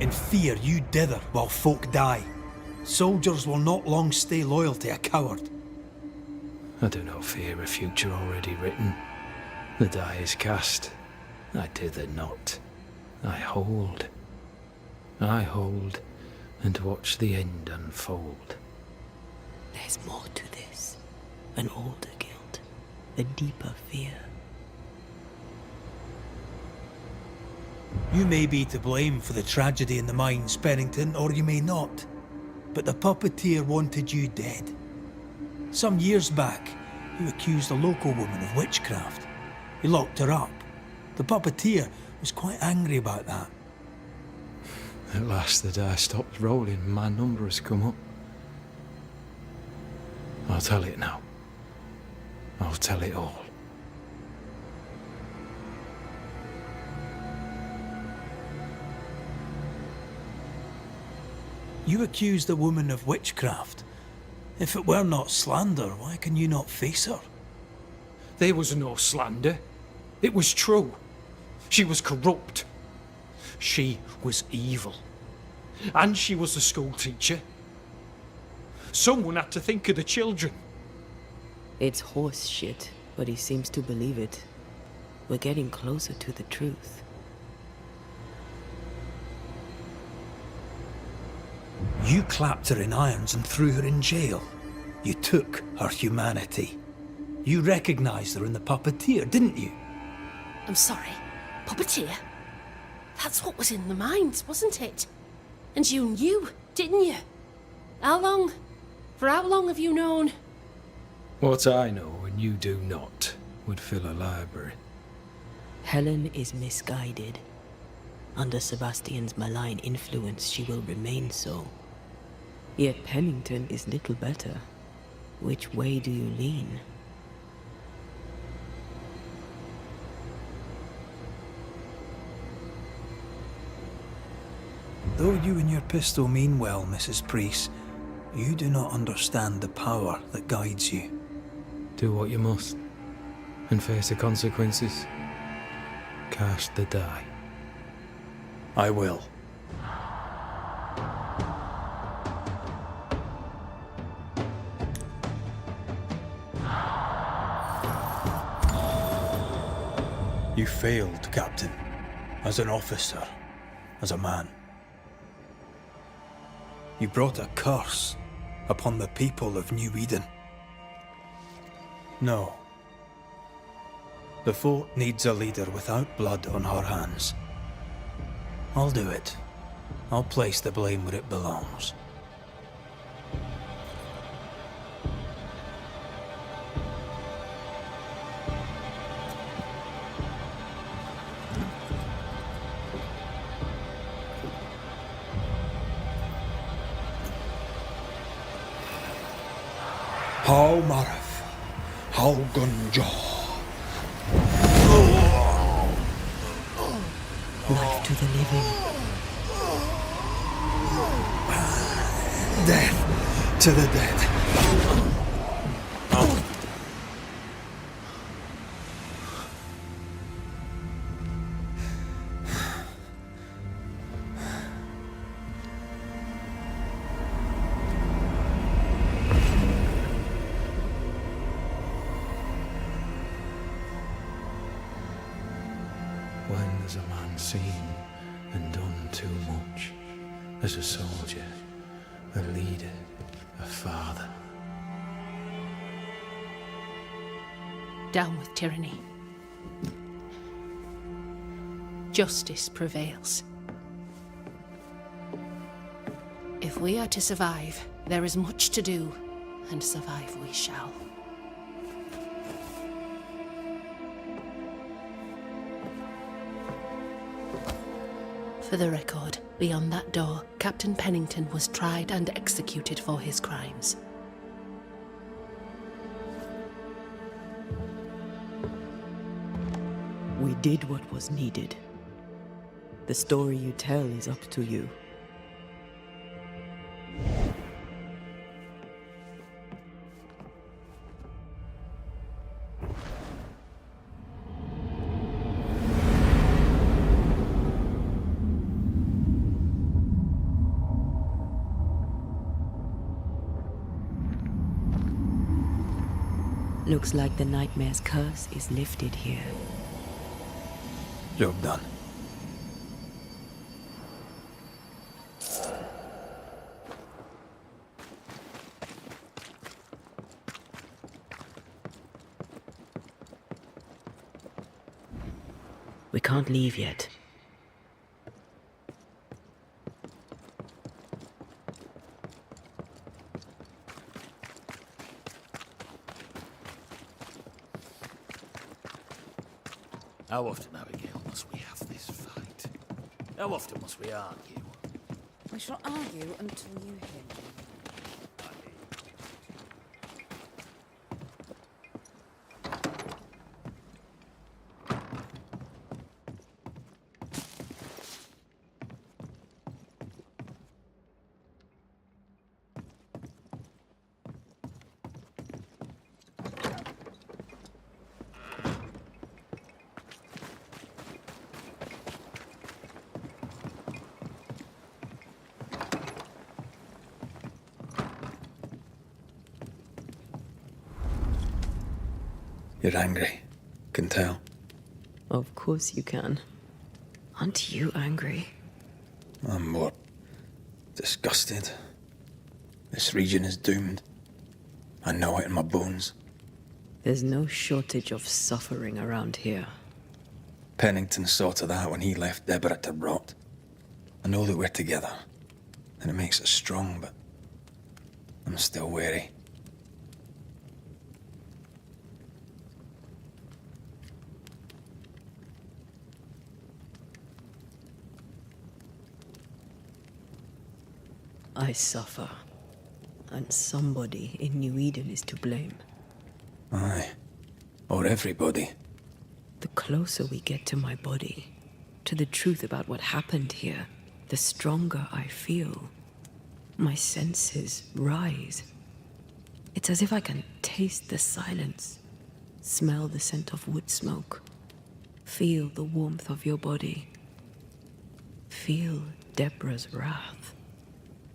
In fear you dither while folk die. Soldiers will not long stay loyal to a coward. I do not fear a future already written. The die is cast. I dither not. I hold. I hold and watch the end unfold. There's more to this. An older guilt. A deeper fear. You may be to blame for the tragedy in the mines, Pennington, or you may not. But the puppeteer wanted you dead. Some years back, you accused a local woman of witchcraft. You locked her up. The puppeteer was quite angry about that. At last the die stopped rolling, my number has come up. I'll tell it now. I'll tell it all. You accused the woman of witchcraft. If it were not slander, why can you not face her? There was no slander. It was true. She was corrupt. She was evil. And she was a school teacher. Someone had to think of the children. It's horse shit, but he seems to believe it. We're getting closer to the truth. You clapped her in irons and threw her in jail. You took her humanity. You recognized her in the puppeteer, didn't you? I'm sorry. Puppeteer? That's what was in the mines, wasn't it? And you knew, didn't you? How long? For how long have you known? What I know and you do not would fill a library. Helen is misguided. Under Sebastian's malign influence, she will remain so. Yet Pennington is little better. Which way do you lean? Though you and your pistol mean well, Mrs. Priest, you do not understand the power that guides you. Do what you must, and face the consequences. Cast the die. I will. You failed, Captain. as an officer, as a man. You brought a curse upon the people of New Eden. No. The fort needs a leader without blood on her hands. I'll do it. I'll place the blame where it belongs. How Marif, how Gunjo. Life to the living. Death to the dead. When has a man seen and done too much? As a soldier, a leader, a father. Down with tyranny. Justice prevails. If we are to survive, there is much to do, and survive we shall. For the record, beyond that door, Captain Pennington was tried and executed for his crimes. We did what was needed. The story you tell is up to you. Looks like the nightmare's curse is lifted here. Job done. We can't leave yet. How often, Abigail, must we have this fight? How often must we argue? We shall argue until you hear me. You're angry. Can tell. Of course you can. Aren't you angry? I'm more disgusted. This region is doomed. I know it in my bones. There's no shortage of suffering around here. Pennington saw to that when he left Deborah to rot. I know that we're together, and it makes us strong, but I'm still wary. I suffer, and somebody in New Eden is to blame. Aye. Or everybody. The closer we get to my body, to the truth about what happened here, the stronger I feel. My senses rise. It's as if I can taste the silence, smell the scent of wood smoke, feel the warmth of your body, feel Deborah's wrath.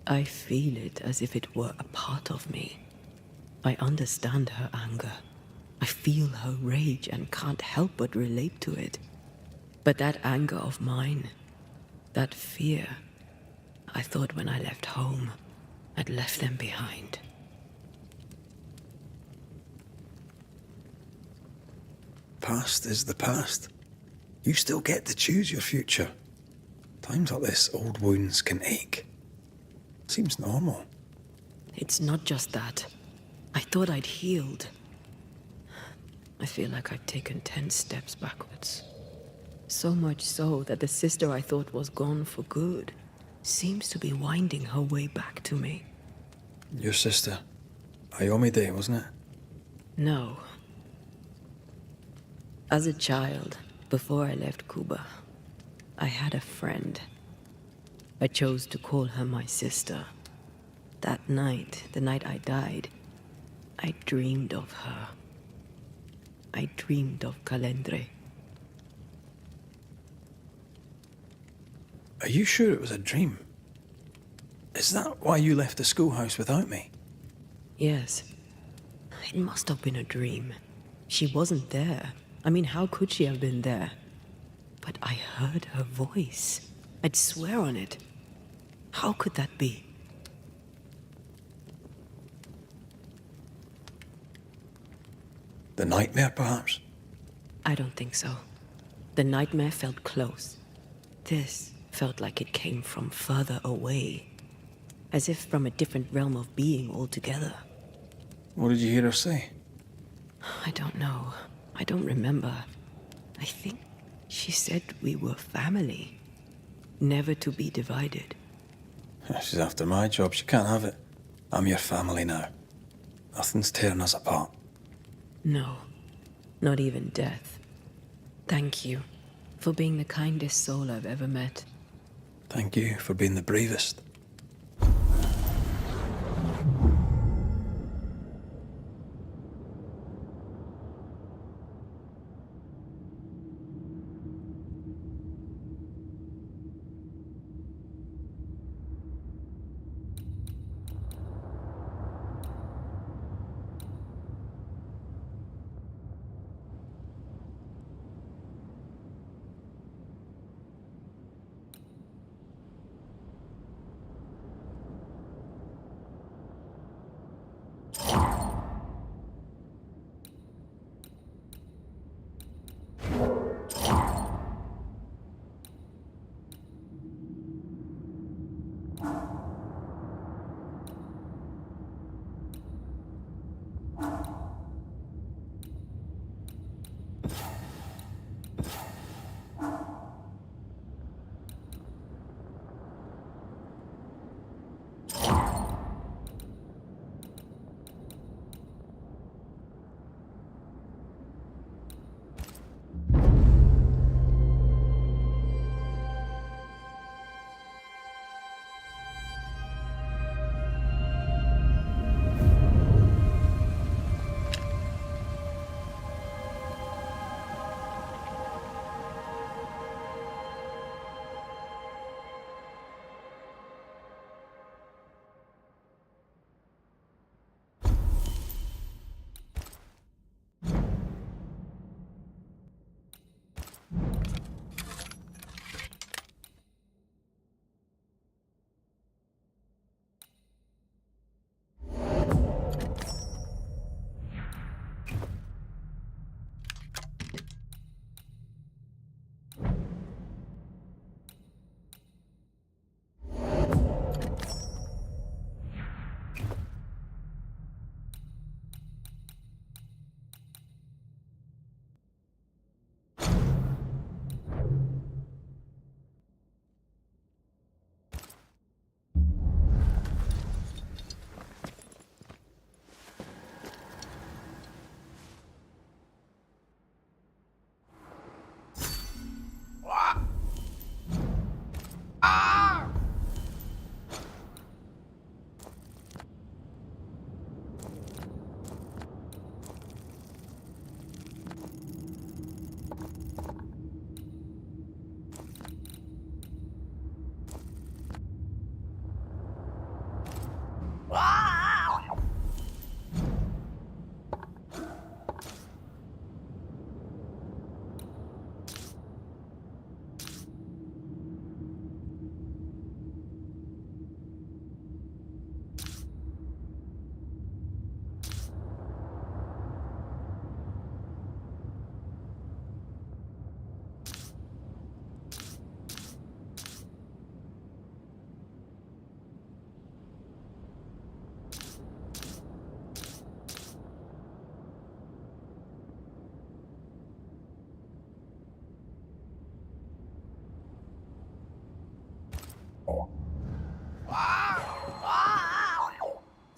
I feel it as if it were a part of me. I understand her anger. I feel her rage and can't help but relate to it. But that anger of mine, that fear, I thought when I left home, I'd left them behind. Past is the past. You still get to choose your future. Times like this, old wounds can ache. Seems normal. It's not just that. I thought I'd healed. I feel like I've taken 10 steps backwards. So much so that the sister I thought was gone for good seems to be winding her way back to me. Your sister. Ayomide, wasn't it? No. As a child, before I left Cuba, I had a friend. I chose to call her my sister. That night, the night I died, I dreamed of her. I dreamed of Calendre. Are you sure it was a dream? Is that why you left the schoolhouse without me? Yes. It must have been a dream. She wasn't there. I mean, how could she have been there? But I heard her voice. I'd swear on it. How could that be? The nightmare, perhaps? I don't think so. The nightmare felt close. This felt like it came from further away. As if from a different realm of being altogether. What did you hear her say? I don't know. I don't remember. I think she said we were family. Never to be divided. She's after my job. She can't have it. I'm your family now. Nothing's tearing us apart. No. Not even death. Thank you for being the kindest soul I've ever met. Thank you for being the bravest.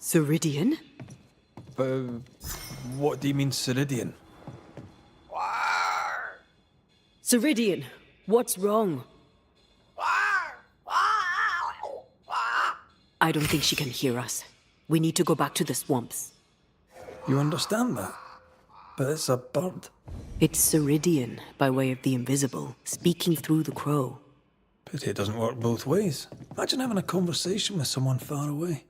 Ceridian? What do you mean, Ceridian? Ceridian, what's wrong? I don't think she can hear us. We need to go back to the swamps. You understand that? But it's a bird. It's Ceridian, by way of the invisible, speaking through the crow. Pity it doesn't work both ways. Imagine having a conversation with someone far away.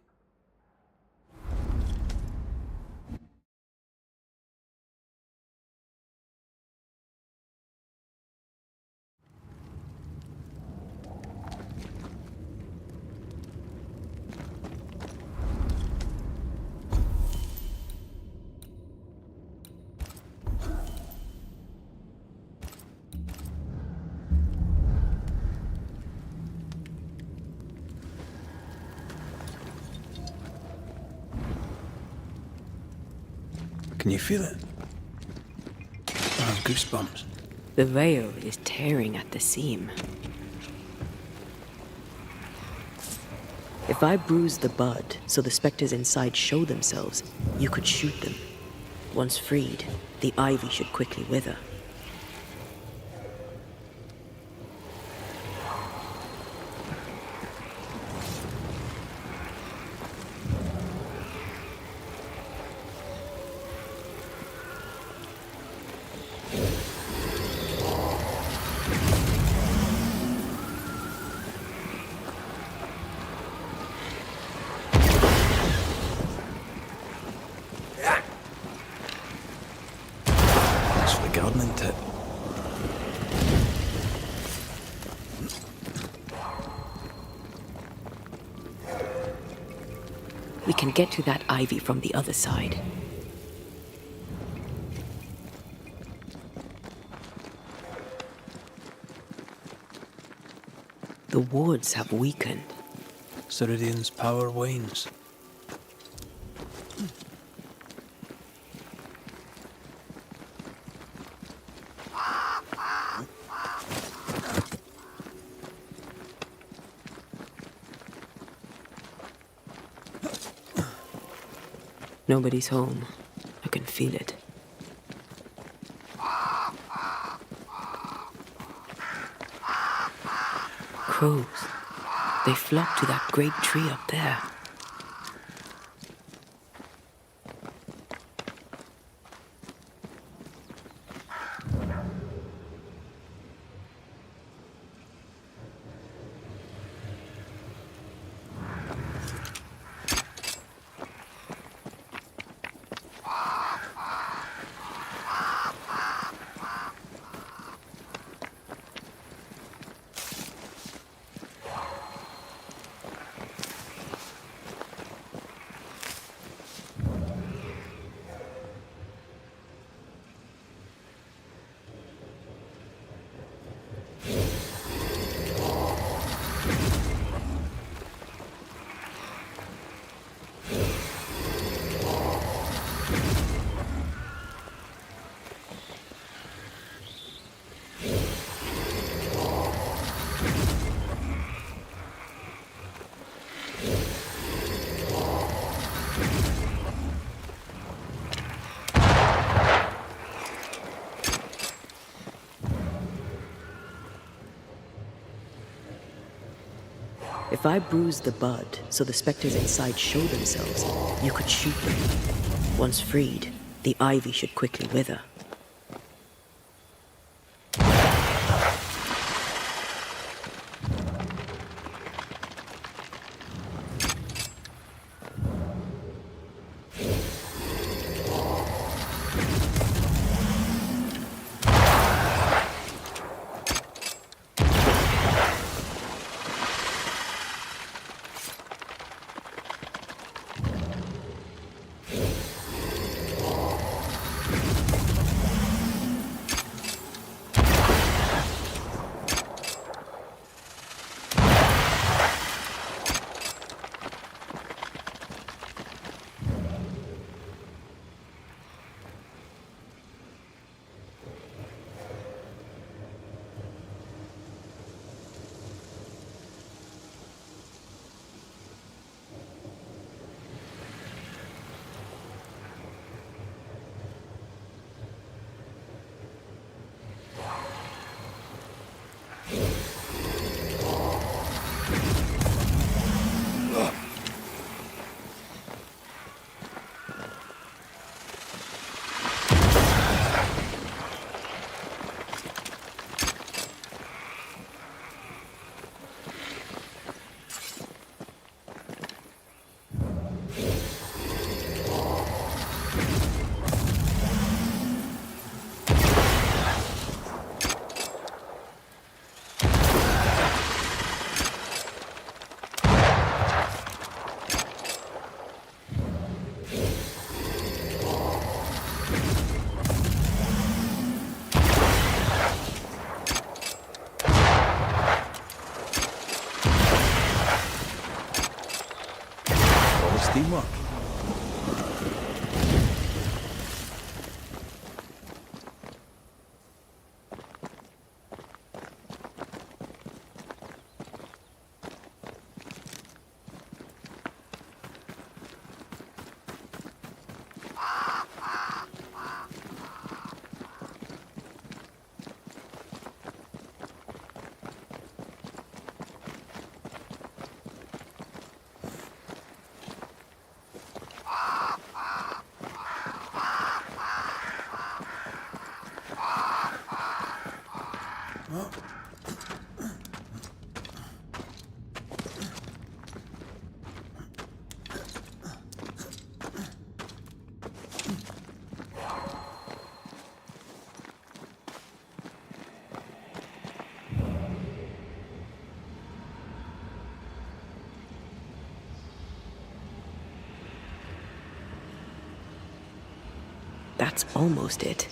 Can you feel it? I have goosebumps. The veil is tearing at the seam. If I bruise the bud so the spectres inside show themselves, you could shoot them. Once freed, the ivy should quickly wither. Gardening tip. We can get to that ivy from the other side. The wards have weakened. Ceridian's power wanes. Nobody's home. I can feel it. Crows. They flock to that great tree up there. If I bruise the bud so the spectres inside show themselves, you could shoot them. Once freed, the ivy should quickly wither. That's almost it.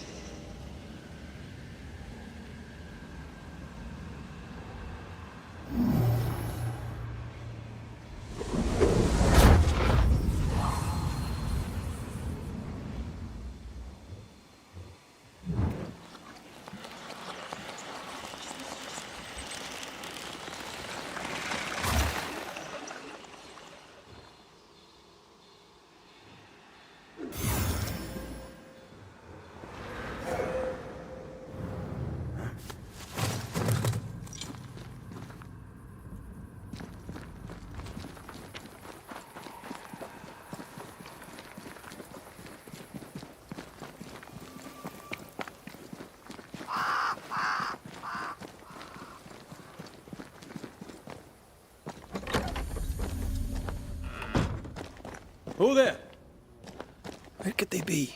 Who there? Where could they be?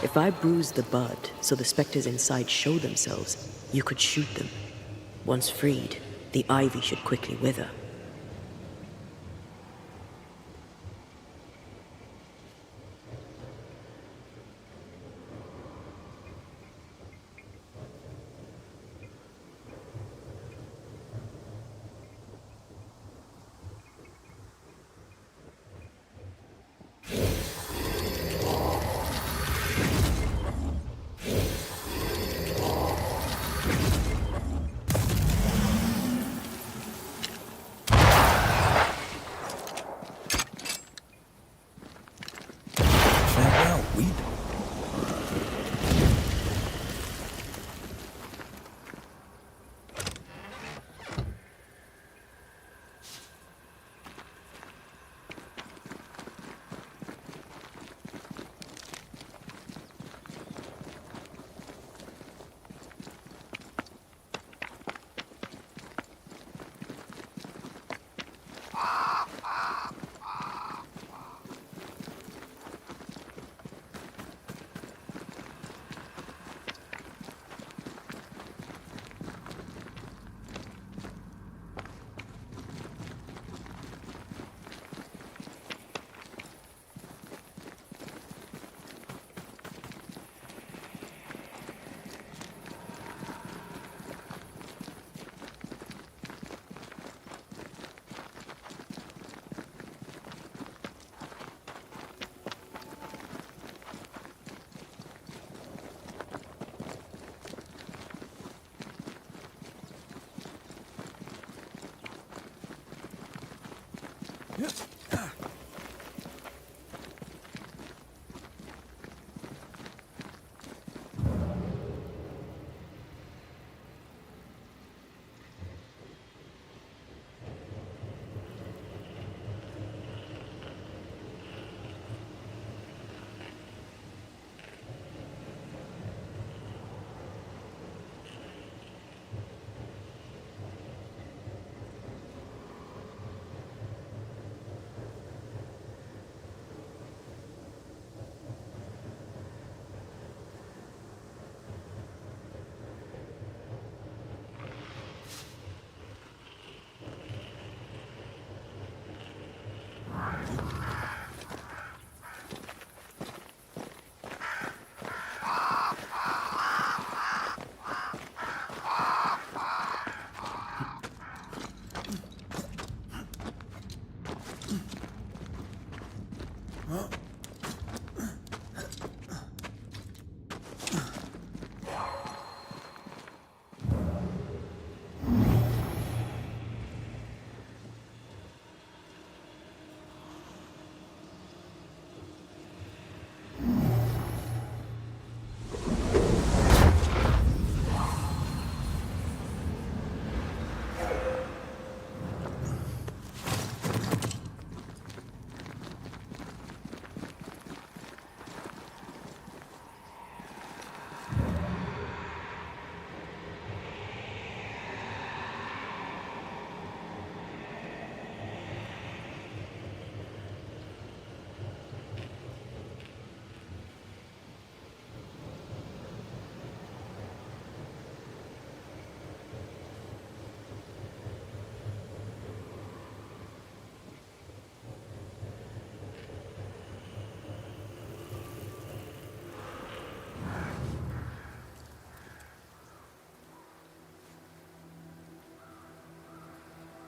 If I bruise the bud so the specters inside show themselves, you could shoot them. Once freed, the ivy should quickly wither.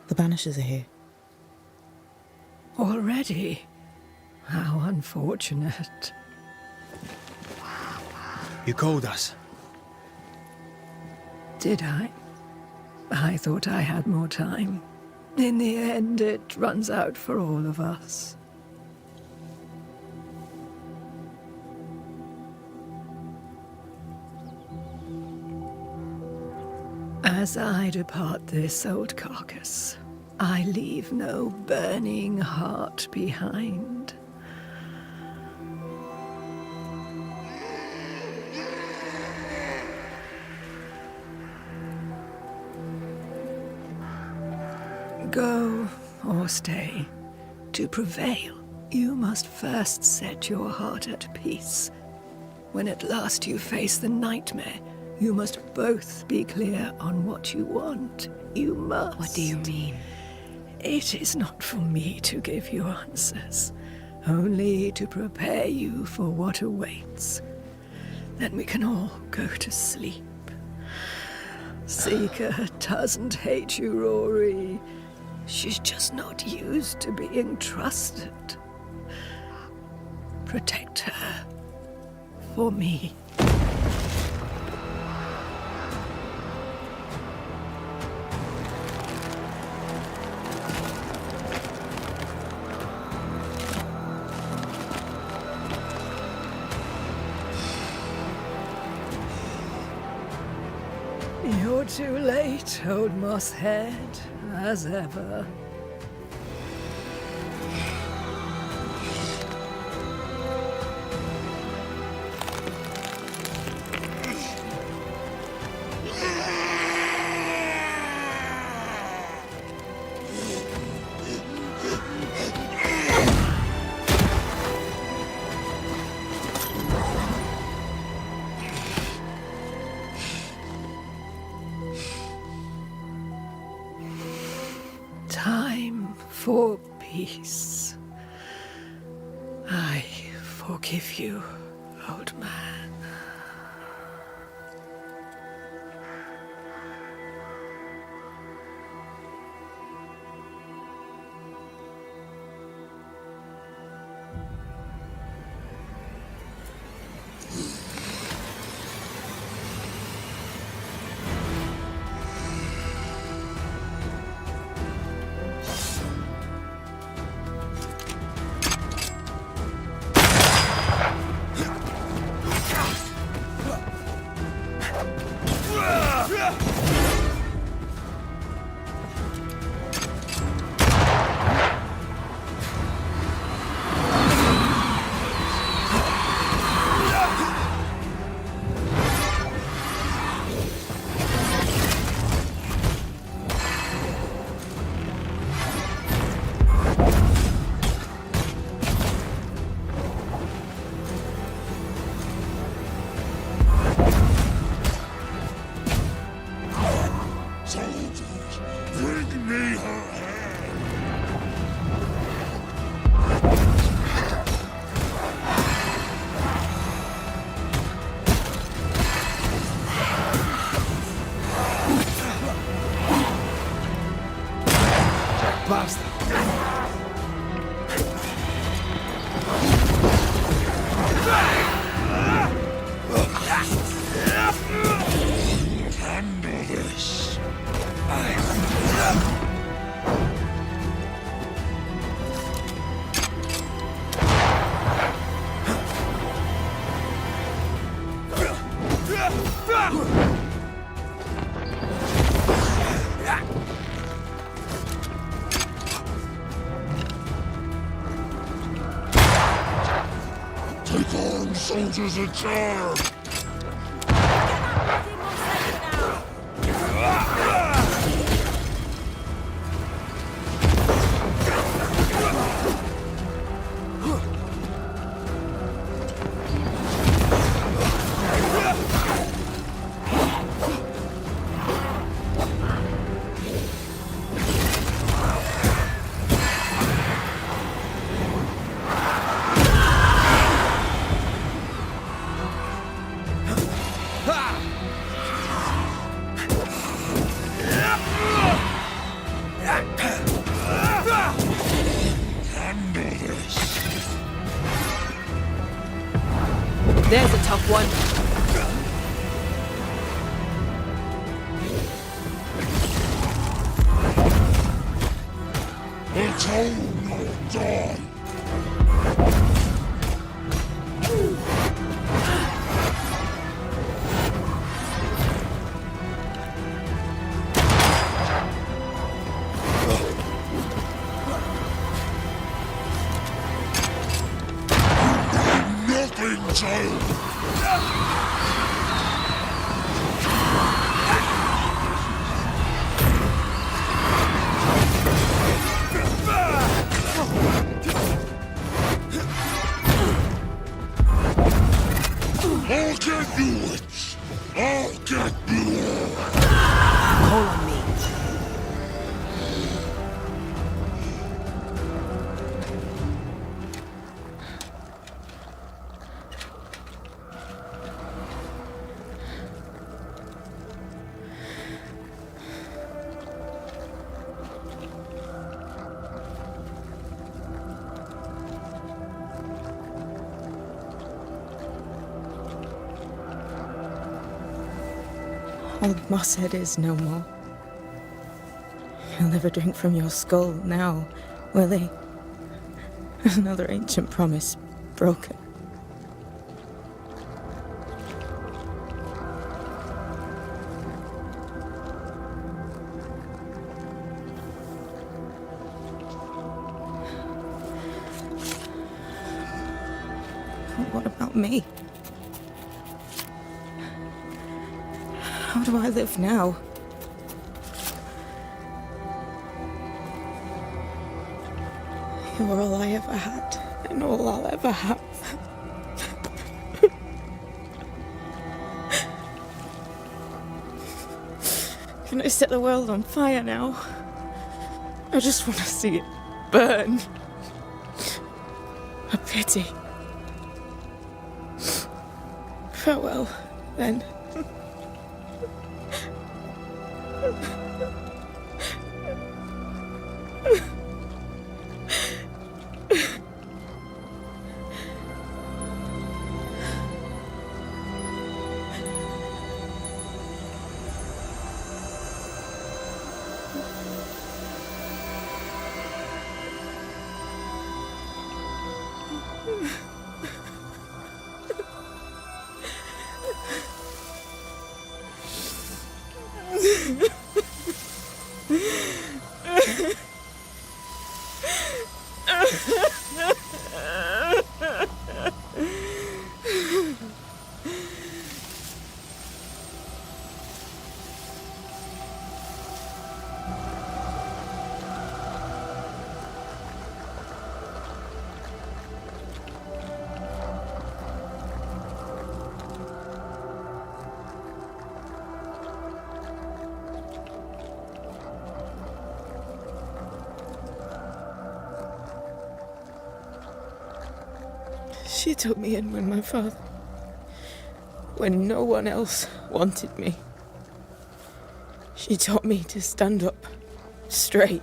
The Banishers are here. Already? How unfortunate. You called us. Did I? I thought I had more time. In the end, it runs out for all of us. As I depart this old carcass, I leave no burning heart behind. Go or stay. To prevail, you must first set your heart at peace. When at last you face the nightmare, you must both be clear on what you want. You must. What do you mean? It is not for me to give you answers, only to prepare you for what awaits. Then we can all go to sleep. Seeker doesn't hate you, Rory. She's just not used to being trusted. Protect her. For me. You're too late, old mosshead, as ever. Time for peace. I forgive you, old man. Handle this. Take arms, soldiers, and charge! There's a tough one. Atone or die! Nothing, child! I'll get you, witch! I'll get you! Call on me. Old Mosshead is no more. He'll never drink from your skull now, will he? Another ancient promise broken. What about me? How do I live now? You're all I ever had, and all I'll ever have. Can I set the world on fire now? I just want to see it burn. A pity. Farewell, then. She took me in when no one else wanted me. She taught me to stand up straight.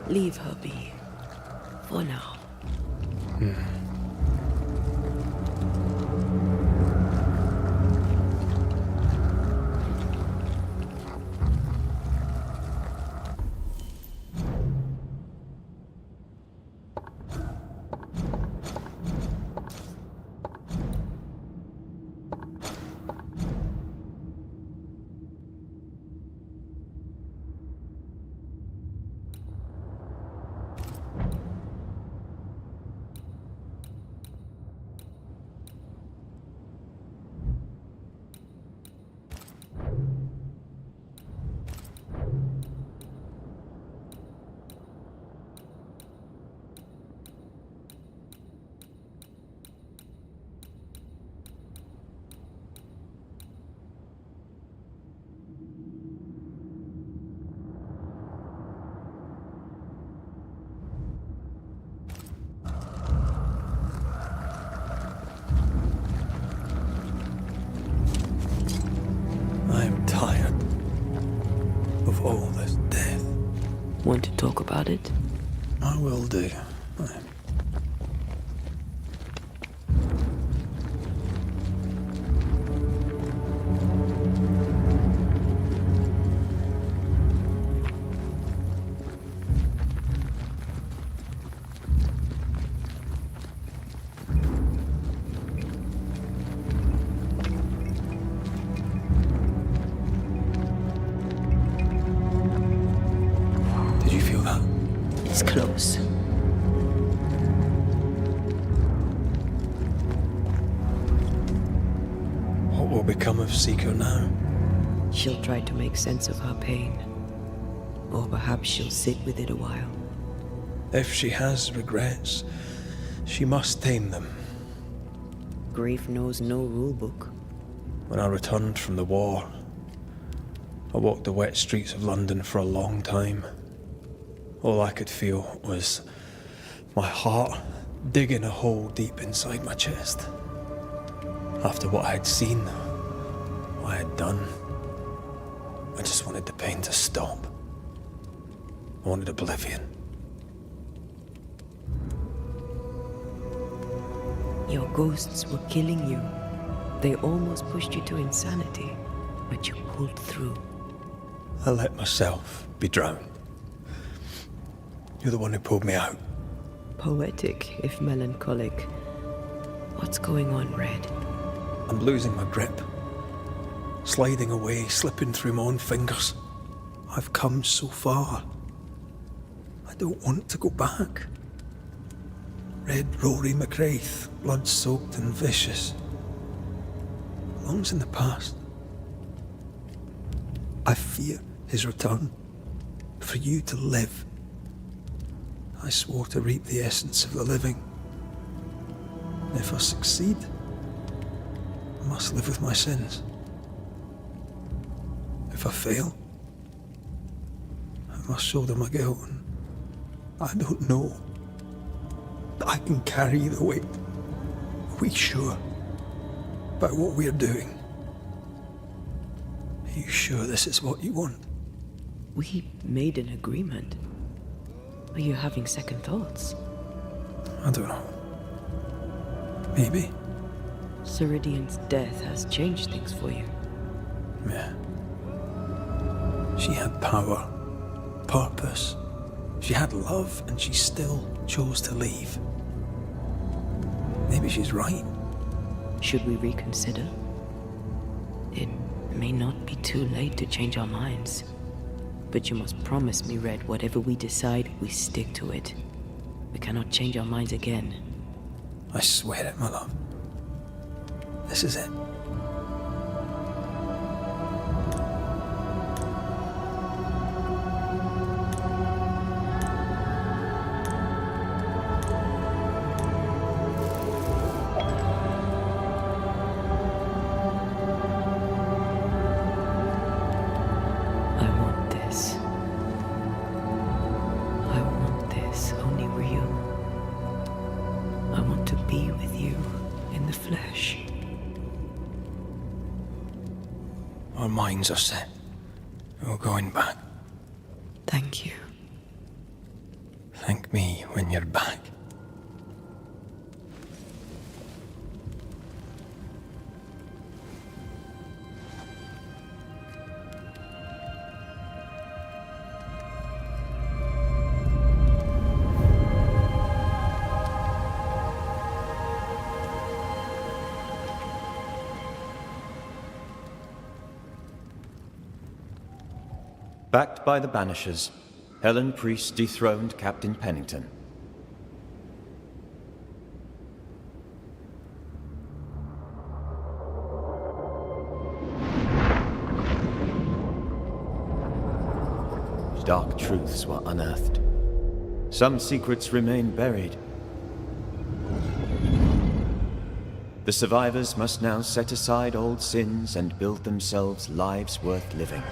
Leave her be. For now. I'm tired of all this death. Want to talk about it? I will do. Did you feel that? It's close. What will become of Seeker now? She'll try to make sense of her pain. Or perhaps she'll sit with it a while. If she has regrets, she must tame them. Grief knows no rulebook. When I returned from the war, I walked the wet streets of London for a long time. All I could feel was my heart digging a hole deep inside my chest. After what I had seen, what I had done, I just wanted the pain to stop. I wanted oblivion. Your ghosts were killing you. They almost pushed you to insanity, but you pulled through. I let myself be drowned. You're the one who pulled me out. Poetic, if melancholic. What's going on, Red? I'm losing my grip. Sliding away, slipping through my own fingers. I've come so far. I don't want to go back. Red Rory McCraith, blood-soaked and vicious. Belongs in the past. I fear his return. For you to live. I swore to reap the essence of the living. If I succeed, I must live with my sins. If I fail, I must shoulder my guilt. And I don't know that I can carry the weight. Are we sure about what we're doing? Are you sure this is what you want? We made an agreement. Are you having second thoughts? I don't know. Maybe. Ceridian's death has changed things for you. Yeah. She had power, purpose. She had love, and she still chose to leave. Maybe she's right. Should we reconsider? It may not be too late to change our minds. But you must promise me, Red, whatever we decide, we stick to it. We cannot change our minds again. I swear it, my love. This is it. Our minds are set. We're going back. Thank you. Thank me when you're back. Backed by the Banishers, Helen Priest dethroned Captain Pennington. Dark truths were unearthed. Some secrets remain buried. The survivors must now set aside old sins and build themselves lives worth living.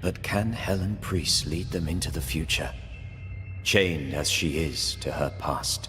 But can Helen Priest lead them into the future, chained as she is to her past?